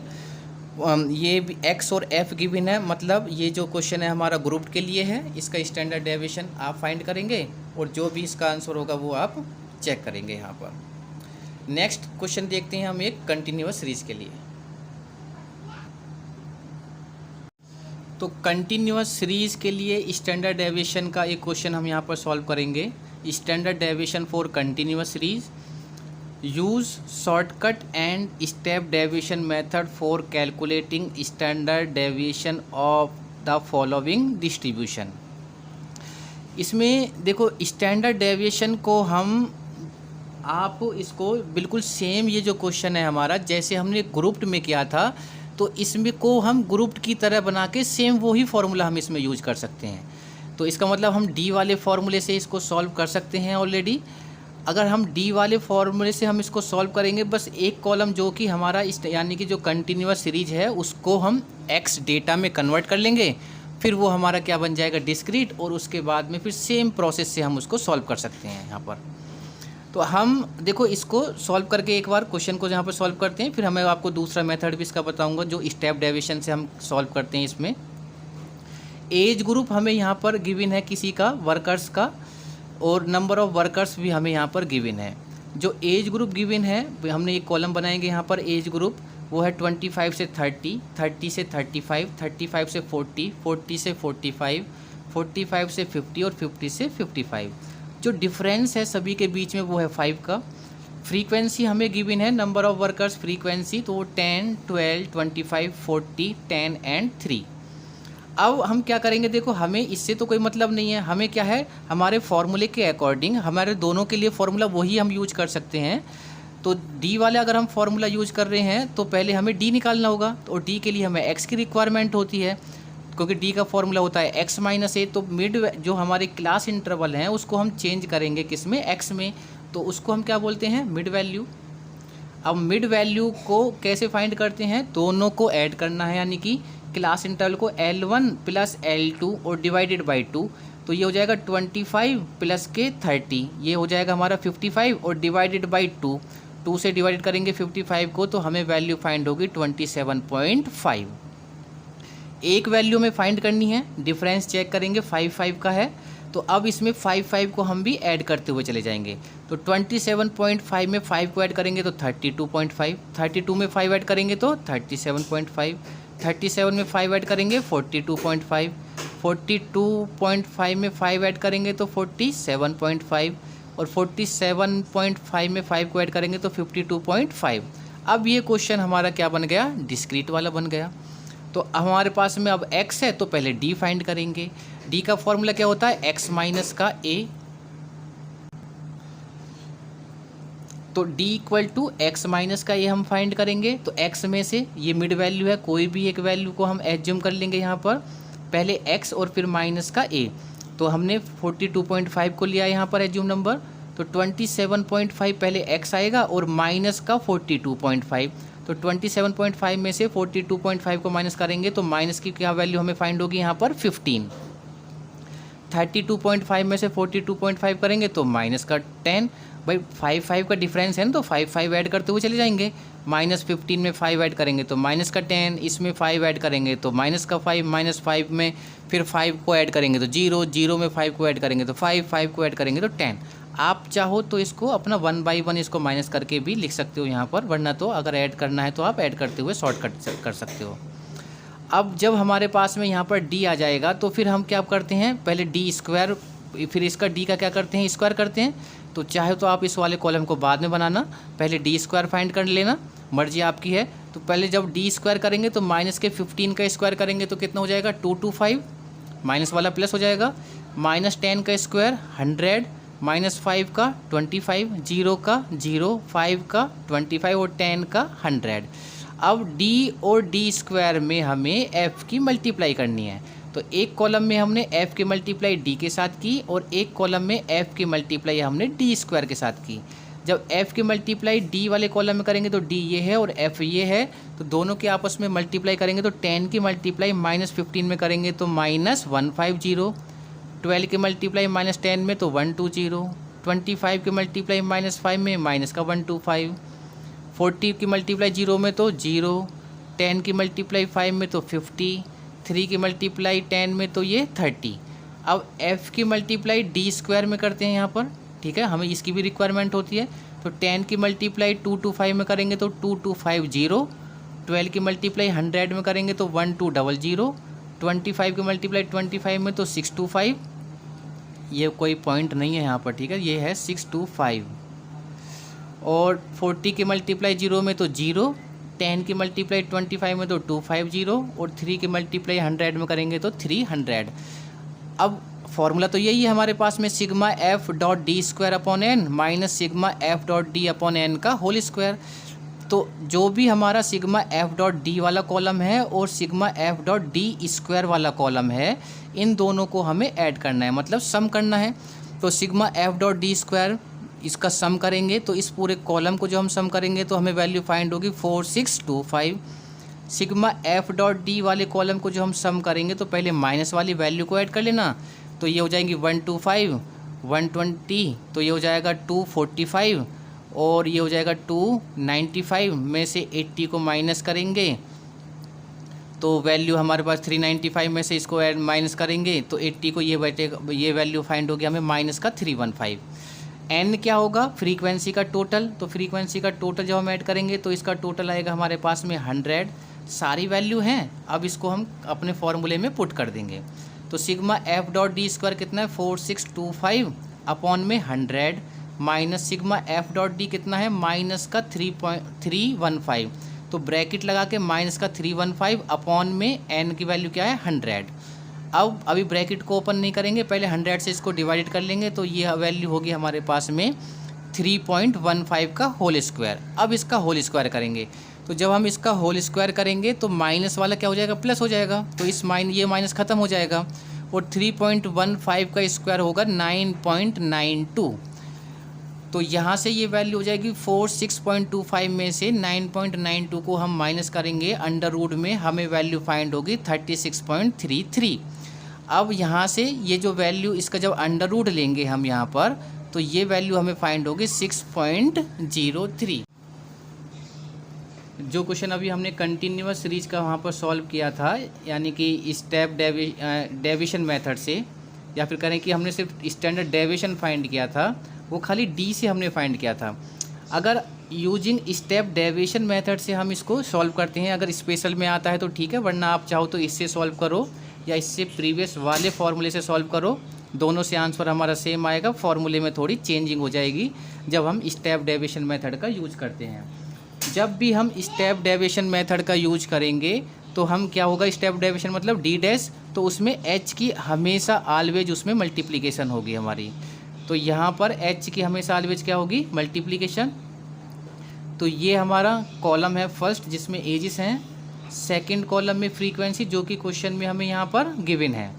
[SPEAKER 1] ये एक्स और एफ गिवन है, मतलब ये जो क्वेश्चन है हमारा ग्रुप के लिए है, इसका स्टैंडर्ड डेविएशन आप फाइंड करेंगे और जो भी इसका आंसर होगा वो आप चेक करेंगे यहाँ पर। नेक्स्ट क्वेश्चन देखते हैं हम एक कंटिन्यूअस सीरीज के लिए। तो कंटिन्यूअस सीरीज के लिए स्टैंडर्ड डेविएशन का एक क्वेश्चन हम यहाँ पर सॉल्व करेंगे। Standard deviation for continuous series, use shortcut and step deviation method for calculating standard deviation of the following distribution. इसमें देखो स्टैंडर्ड डेविएशन को हम आप इसको बिल्कुल सेम ये जो क्वेश्चन है हमारा, जैसे हमने ग्रुप्ड में किया था, तो इसमें को हम ग्रुप्ड की तरह बना के सेम वही फार्मूला हम इसमें यूज कर सकते हैं। तो इसका मतलब हम डी वाले फार्मूले से इसको सॉल्व कर सकते हैं ऑलरेडी। अगर हम डी वाले फार्मूले से हम इसको सॉल्व करेंगे, बस एक कॉलम जो कि हमारा यानी कि जो कंटिन्यूअस सीरीज है उसको हम एक्स डेटा में कन्वर्ट कर लेंगे, फिर वो हमारा क्या बन जाएगा डिस्क्रीट, और उसके बाद में फिर सेम प्रोसेस से हम उसको सॉल्व कर सकते हैं यहाँ पर। तो हम देखो इसको सॉल्व करके एक बार क्वेश्चन को यहाँ पर सॉल्व करते हैं, फिर हमें आपको दूसरा मेथड भी इसका बताऊँगा जो स्टेप डेविएशन से हम सॉल्व करते हैं। इसमें एज ग्रुप हमें यहाँ पर गिवन है किसी का, वर्कर्स का, और नंबर ऑफ़ वर्कर्स भी हमें यहाँ पर गिवन है। जो एज ग्रुप गिवन है हमने एक कॉलम बनाएंगे यहाँ पर एज ग्रुप, वो है 25 से 30, 30 से 35, 35 से 40, 40 से 45, 45 से 50 और 50 से 55। जो डिफरेंस है सभी के बीच में वो है 5 का। फ्रीक्वेंसी हमें गिवन है नंबर ऑफ़ वर्कर्स फ्रीक्वेंसी, तो वो 10, 12, 25, 40, 10 एंड 3। अब हम क्या करेंगे, देखो हमें इससे तो कोई मतलब नहीं है, हमें क्या है हमारे फॉर्मूले के अकॉर्डिंग हमारे दोनों के लिए फॉर्मूला वही हम यूज कर सकते हैं। तो डी वाला अगर हम फॉर्मूला यूज कर रहे हैं तो पहले हमें डी निकालना होगा, तो डी के लिए हमें एक्स की रिक्वायरमेंट होती है, क्योंकि डी का फॉर्मूला होता है एक्स माइनस ए। तो मिड जो हमारे क्लास इंटरवल हैं उसको हम चेंज करेंगे किस में, एक्स में, तो उसको हम क्या बोलते हैं मिड वैल्यू। अब मिड वैल्यू को कैसे फाइंड करते हैं, दोनों को ऐड करना है, यानी कि क्लास इंटरवल को L1 प्लस L2 और डिवाइडेड बाई 2, तो ये हो जाएगा 25 प्लस के 30, ये हो जाएगा हमारा 55 और डिवाइडेड बाई 2 से डिवाइडेड करेंगे 55 को तो हमें वैल्यू फाइंड होगी 27.5। एक वैल्यू में फाइंड करनी है, डिफरेंस चेक करेंगे 5 का है, तो अब इसमें 5 को हम भी ऐड करते हुए चले जाएंगे। तो 27.5 में 5 को ऐड करेंगे तो 32.5, 32 में 5 ऐड करेंगे तो 37.5, 37 में 5 ऐड करेंगे 42.5, 42.5 में 5 ऐड करेंगे तो 47.5 और 47.5 में 5 को ऐड करेंगे तो 52.5। अब ये क्वेश्चन हमारा क्या बन गया, डिस्क्रीट वाला बन गया। तो हमारे पास में अब x है तो पहले d फाइंड करेंगे। d का फॉर्मूला क्या होता है, x माइनस का a, तो d equal to x minus का a हम फाइंड करेंगे। तो x में से ये मिड वैल्यू है, कोई भी एक वैल्यू को हम एज्यूम कर लेंगे यहाँ पर, पहले x और फिर माइनस का a। तो हमने 42.5 को लिया यहाँ पर एज्यूम नंबर, तो 27.5 पहले x आएगा और माइनस का 42.5, तो 27.5 में से 42.5 को माइनस करेंगे तो माइनस की क्या वैल्यू हमें फाइंड होगी यहाँ पर 15। 32.5 में से 42.5 करेंगे तो माइनस का 10, भाई 5 का डिफरेंस है ना, तो 5 ऐड करते हुए चले जाएंगे। माइनस 15 में 5 ऐड करेंगे तो माइनस का 10, इसमें 5 ऐड करेंगे तो माइनस का 5, माइनस 5 में फिर 5 को ऐड करेंगे तो 0, 0 में 5 को ऐड करेंगे तो 5, 5 को ऐड करेंगे तो 10। आप चाहो तो इसको अपना 1 बाई 1 इसको माइनस करके भी लिख सकते हो यहाँ पर, वरना तो अगर ऐड करना है तो आप ऐड करते हुए शॉर्टकट कर सकते हो। अब जब हमारे पास में यहाँ पर d आ जाएगा तो फिर हम क्या करते हैं, पहले d स्क्वायर, फिर इसका d का क्या करते हैं, स्क्वायर करते हैं। तो चाहे तो आप इस वाले कॉलम को बाद में बनाना, पहले d स्क्वायर फाइंड कर लेना, मर्जी आपकी है। तो पहले जब d स्क्वायर करेंगे तो माइनस के 15 का स्क्वायर करेंगे तो कितना हो जाएगा 225, माइनस वाला प्लस हो जाएगा, माइनस 10 का स्क्वायर 100, माइनस 5 का 25, 0 का 0, 5 का 25 और 10 का 100। अब d और d स्क्वायर में हमें f की मल्टीप्लाई करनी है। तो एक कॉलम में हमने f की मल्टीप्लाई d के साथ की और एक कॉलम में f की मल्टीप्लाई हमने d स्क्वायर के साथ की। जब f की मल्टीप्लाई d वाले कॉलम में करेंगे तो d ये है और f ये है, तो दोनों के आपस में मल्टीप्लाई करेंगे तो 10 की मल्टीप्लाई माइनस 15 में करेंगे तो माइनस 150, 12 की मल्टीप्लाई माइनस 10 में तो 120, 25 की मल्टीप्लाई माइनस 5 में माइनस का 125, 40 की मल्टीप्लाई 0 में तो 0, 10 की मल्टीप्लाई 5 में तो 50, 3 की मल्टीप्लाई 10 में तो ये 30। अब f की मल्टीप्लाई d स्क्वायर में करते हैं यहाँ पर, ठीक है, हमें इसकी भी रिक्वायरमेंट होती है। तो 10 की मल्टीप्लाई 225 में करेंगे तो 2250, 12 की मल्टीप्लाई 100 में करेंगे तो 1200, 25 की मल्टीप्लाई 25 में तो 625, ये कोई पॉइंट नहीं है यहाँ पर, ठीक है, ये है 625। और 40 की मल्टीप्लाई 0 में तो 0, 10 की मल्टीप्लाई 25 में तो 250 और 3 की मल्टीप्लाई 100 में करेंगे तो 300। अब फॉर्मूला तो यही है हमारे पास में, sigma f dot d square upon n minus sigma f dot d upon n का होल स्क्वायर। तो जो भी हमारा सिग्मा एफ डॉट डी वाला कॉलम है और sigma f dot d square वाला कॉलम है, इन दोनों को हमें ऐड करना है, मतलब सम करना है। तो sigma f dot d square इसका सम करेंगे तो इस पूरे कॉलम को जो हम सम करेंगे तो हमें वैल्यू फाइंड होगी 4625। सिग्मा एफ डॉट डी वाले कॉलम को जो हम सम करेंगे तो पहले माइनस वाली वैल्यू को ऐड कर लेना, तो ये हो जाएंगी 125, 120, तो ये हो जाएगा 245 और ये हो जाएगा 295 में से 80 को माइनस करेंगे तो वैल्यू हमारे पास 395 में से इसको ऐड माइनस करेंगे तो 80 को ये बैठेगा, ये वैल्यू फाइंड होगी हमें माइनस का 315। एन क्या होगा, फ्रीक्वेंसी का टोटल। तो फ्रीक्वेंसी का टोटल जब हम ऐड करेंगे तो इसका टोटल आएगा हमारे पास में 100। सारी वैल्यू हैं, अब इसको हम अपने फॉर्मूले में पुट कर देंगे। तो sigma f dot d square कितना है 4625 अपॉन में 100 minus sigma f dot D कितना है माइनस का 3.315, तो ब्रैकेट लगा के माइनस का 315 अपॉन में एन की वैल्यू क्या है 100। अब अभी ब्रैकेट को ओपन नहीं करेंगे, पहले 100 से इसको डिवाइड कर लेंगे तो ये वैल्यू होगी हमारे पास में 3.15 का होल स्क्वायर। अब इसका होल स्क्वायर करेंगे, तो जब हम इसका होल स्क्वायर करेंगे तो माइनस वाला क्या हो जाएगा प्लस हो जाएगा, तो इस ये माइनस ख़त्म हो जाएगा और 3.15 का स्क्वायर होगा 9.92। तो यहाँ से ये वैल्यू हो जाएगी 46.25 में से 9.92 को हम माइनस करेंगे अंडर रूट में, हमें वैल्यू फाइंड होगी 36.33। अब यहाँ से ये जो वैल्यू इसका जब अंडर रूट लेंगे हम यहाँ पर, तो ये वैल्यू हमें फाइंड होगी 6.03। जो क्वेश्चन अभी हमने कंटिन्यूअस सीरीज का वहाँ पर सॉल्व किया था, यानी कि स्टेप डेविएशन मेथड से, या फिर करें कि हमने सिर्फ स्टैंडर्ड डेविएशन फाइंड किया था, वो खाली डी से हमने फाइंड किया था। अगर यूजिंग स्टेप डेविएशन मेथड से हम इसको सॉल्व करते हैं, अगर स्पेशल में आता है तो ठीक है, वरना आप चाहो तो इससे सॉल्व करो या इससे प्रीवियस वाले फॉर्मूले से सॉल्व करो, दोनों से आंसर हमारा सेम आएगा। फॉर्मूले में थोड़ी चेंजिंग हो जाएगी जब हम स्टेप डेविएशन मेथड का यूज करते हैं। जब भी हम स्टेप डेविएशन मेथड का यूज करेंगे तो हम क्या होगा, स्टेप डेविएशन मतलब डी डैश, तो उसमें एच की हमेशा ऑलवेज उसमें मल्टीप्लिकेशन होगी हमारी। तो यहाँ पर एच की हमेशा ऑलवेज क्या होगी, मल्टीप्लिकेशन। तो ये हमारा कॉलम है फर्स्ट जिसमें एजिस हैं, सेकंड कॉलम में फ्रीक्वेंसी जो कि क्वेश्चन में हमें यहाँ पर गिवन है।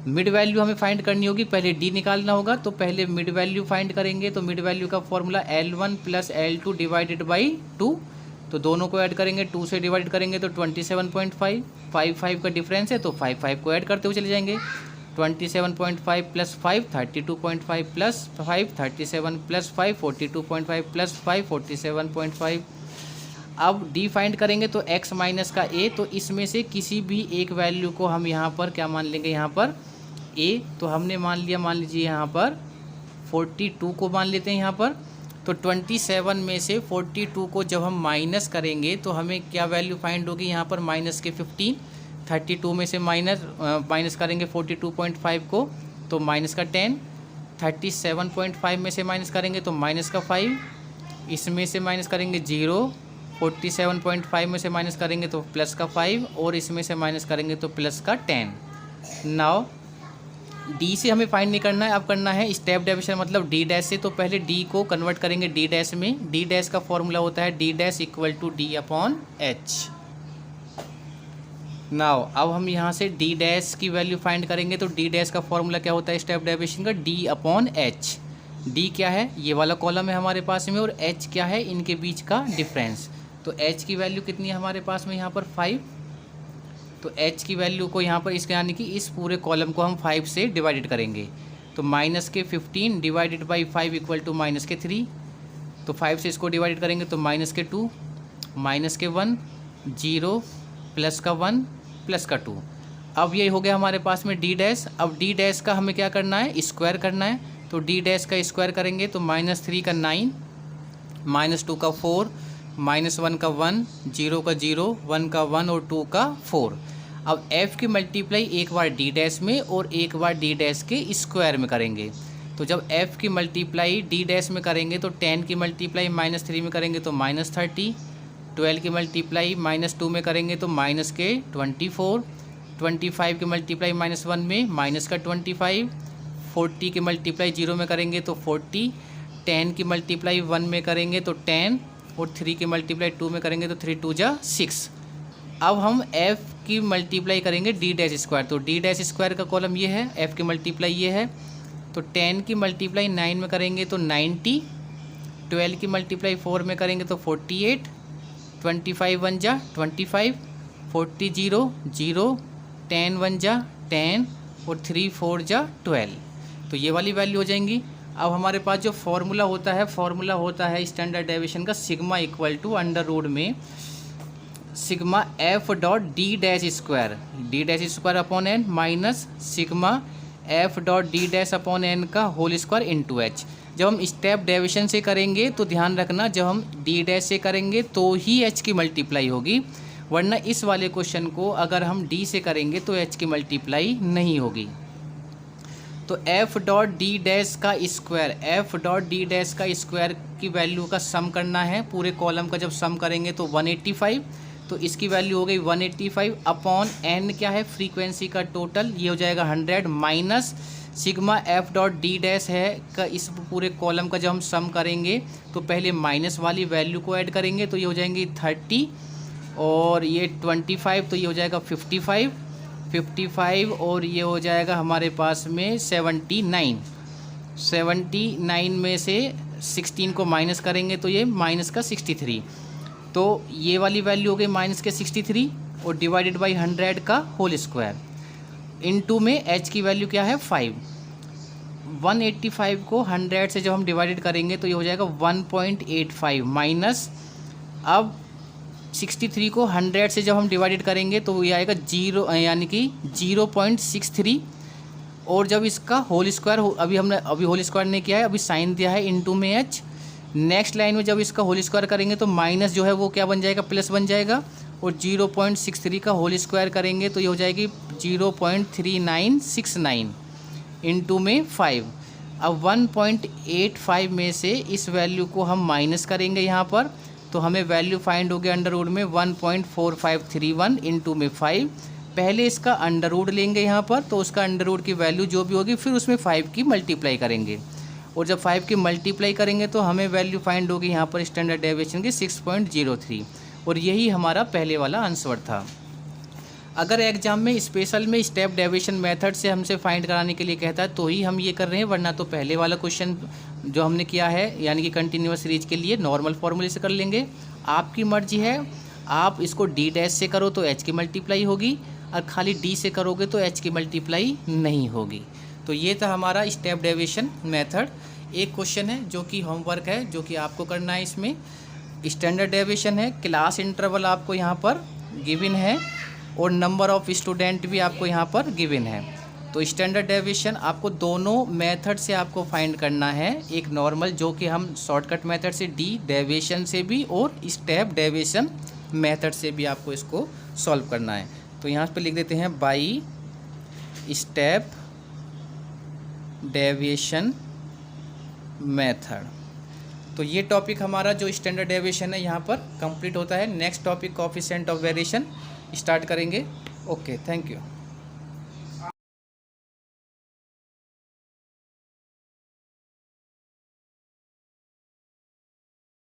[SPEAKER 1] मिड वैल्यू हमें फाइंड करनी होगी, पहले डी निकालना होगा, तो पहले मिड वैल्यू फाइंड करेंगे। तो मिड वैल्यू का formula L1 + L2 divided by 2, तो दोनों को ऐड करेंगे, 2 से डिवाइड करेंगे तो 27.5, 5 का डिफरेंस है तो 5 को ऐड करते हुए चले जाएंगे। 27.5 + 5 32.5 + 5 37 + 5 42.5 + 5 47.5। अब डी फाइंड करेंगे तो x माइनस का a, तो इसमें से किसी भी एक वैल्यू को हम यहाँ पर क्या मान लेंगे, यहाँ पर a, तो हमने मान लिया, मान लीजिए यहाँ पर 42 को मान लेते हैं यहाँ पर। तो 27 में से 42 को जब हम माइनस करेंगे तो हमें क्या वैल्यू फाइंड होगी, यहाँ पर माइनस के 15। 32 में से माइनस करेंगे 42.5 को तो माइनस का 10। 37.5 में से माइनस करेंगे तो माइनस का 5, इसमें से माइनस करेंगे 0। 47.5 में से माइनस करेंगे तो प्लस का 5, और इसमें से माइनस करेंगे तो प्लस का 10। नाउ डी से हमें फाइंड नहीं करना है, अब करना है स्टेप डेविएशन मतलब डी डैश से। तो पहले डी को कन्वर्ट करेंगे डी डैश में। डी डैश का फॉर्मूला होता है d dash equal to D/H। Now अब हम यहाँ से डी डैश की वैल्यू फाइंड करेंगे, तो डी डैश का फॉर्मूला क्या होता है स्टेप डेविएशन का, D/H। डी क्या है, ये वाला कॉलम है हमारे पास में, और एच क्या है, इनके बीच का डिफरेंस। तो एच की वैल्यू कितनी है हमारे पास में यहाँ पर 5। तो एच की वैल्यू को यहाँ पर इसके यानी कि इस पूरे कॉलम को हम 5 से डिवाइडेड करेंगे। तो माइनस के 15 divided by 5 equal to minus के 3। तो 5 से इसको डिवाइड करेंगे तो माइनस के 2, माइनस के 1, 0, प्लस का 1, प्लस का 2। अब ये हो गया हमारे पास में डी डैश। अब डी डैश का हमें क्या करना है, स्क्वायर करना है। तो डी डैश का स्क्वायर करेंगे तो -3 का 9, -2 का 4, -1 का 1, 0 का 0, 1 का 1 और 2 का 4। अब f की मल्टीप्लाई एक बार डी डैश में और एक बार डी डैश के स्क्वायर में करेंगे। तो जब f की मल्टीप्लाई डी डैश में करेंगे तो 10 की मल्टीप्लाई -3 में करेंगे तो -30, 12 की मल्टीप्लाई -2 में करेंगे तो माइनस के 24, 25 की मल्टीप्लाई -1 में माइनस का 25, 40 की मल्टीप्लाई 0 में करेंगे तो 40, 10 की मल्टीप्लाई 1 में करेंगे तो 10, और 3 की मल्टीप्लाई 2 में करेंगे तो 3 2 जा 6। अब हम f की मल्टीप्लाई करेंगे डी डैश स्क्वायर। तो डी डैश स्क्वायर का कॉलम ये है, f की मल्टीप्लाई ये है। तो 10 की मल्टीप्लाई 9 में करेंगे तो 90, 12 की मल्टीप्लाई 4 में करेंगे तो 48, 25 1 जा 25, 40 0 0, 10 1 जा 10 और 3 4 जा 12। तो ये वाली वैल्यू हो जाएंगी। अब हमारे पास जो फॉर्मूला होता है स्टैंडर्ड डेविएशन का, sigma equal to under root में sigma f dot D dash square upon n minus sigma f dot D dash upon n का होल स्क्वायर इंटू h। जब हम स्टेप डेविएशन से करेंगे तो ध्यान रखना, जब हम डी डैश से करेंगे तो ही h की मल्टीप्लाई होगी, वरना इस वाले क्वेश्चन को अगर हम d से करेंगे तो h की मल्टीप्लाई नहीं होगी। तो f डॉट डी डैश का स्क्वायर की वैल्यू का सम करना है। पूरे कॉलम का जब सम करेंगे तो 185, तो इसकी वैल्यू हो गई 185 अपॉन n क्या है, फ्रीक्वेंसी का टोटल, ये हो जाएगा 100 minus sigma f dot D dash है का इस पूरे कॉलम का जब हम सम करेंगे तो पहले माइनस वाली वैल्यू को ऐड करेंगे तो ये हो जाएंगी 30, और ये 25 तो ये हो जाएगा 55 और ये हो जाएगा हमारे पास में 79 में से 16 को माइनस करेंगे तो ये माइनस का 63, तो ये वाली वैल्यू हो गई माइनस के 63 और डिवाइडेड बाई 100 का होल स्क्वायर। इनटू में h की वैल्यू क्या है 5। 185 को 100 से जब हम डिवाइडेड करेंगे तो ये हो जाएगा 1.85 माइनस, अब 63 को 100 से जब हम डिवाइडेड करेंगे तो ये आएगा 0 यानी कि 0.63, और जब इसका होल स्क्वायर अभी होल स्क्वायर नहीं किया है, अभी साइन दिया है इनटू में h। नेक्स्ट लाइन में जब इसका होल स्क्वायर करेंगे तो माइनस जो है वो क्या बन जाएगा, प्लस बन जाएगा, और 0.63 का होल स्क्वायर करेंगे तो ये हो जाएगी 0.3969 इनटू में 5। अब 1.85 में से इस वैल्यू को हम माइनस करेंगे यहाँ पर, तो हमें वैल्यू फाइंड हो गया अंडर रूट में 1.4531 इनटू में 5। पहले इसका अंडर रूट लेंगे यहाँ पर, तो उसका अंडर रूट की वैल्यू जो भी होगी फिर उसमें 5 की मल्टीप्लाई करेंगे, और जब 5 की मल्टीप्लाई करेंगे तो हमें वैल्यू फाइंड होगी यहाँ पर स्टैंडर्ड डेविएशन की 6.03, और यही हमारा पहले वाला आंसर था। अगर एग्जाम में स्पेशल में स्टेप डेविएशन मेथड से हमसे फाइंड कराने के लिए कहता है तो ही हम ये कर रहे हैं, वरना तो पहले वाला क्वेश्चन जो हमने किया है यानी कि कंटिन्यूअस सीरीज के लिए नॉर्मल फॉर्मूले से कर लेंगे। आपकी मर्जी है, आप इसको डी डैश से करो तो एच की मल्टीप्लाई होगी, और खाली डी से करोगे तो एच की मल्टीप्लाई नहीं होगी। तो ये था हमारा स्टेप डेविएशन मेथड। एक क्वेश्चन है जो कि होमवर्क है, जो कि आपको करना है। इसमें स्टैंडर्ड डेविएशन है, क्लास इंटरवल आपको यहाँ पर गिवन है, और नंबर ऑफ स्टूडेंट भी आपको यहाँ पर गिवन है। तो स्टैंडर्ड डेविएशन आपको दोनों मेथड से आपको फाइंड करना है, एक नॉर्मल जो कि हम शॉर्टकट मेथड से डी डेविएशन से भी, और स्टेप डेविएशन मेथड से भी आपको इसको सॉल्व करना है। तो यहाँ पे लिख देते हैं बाई स्टेप डेविएशन मेथड। तो ये टॉपिक हमारा जो स्टैंडर्ड डेविएशन है यहाँ पर कंप्लीट होता है। Next topic coefficient of variation start करेंगे। Okay, thank you.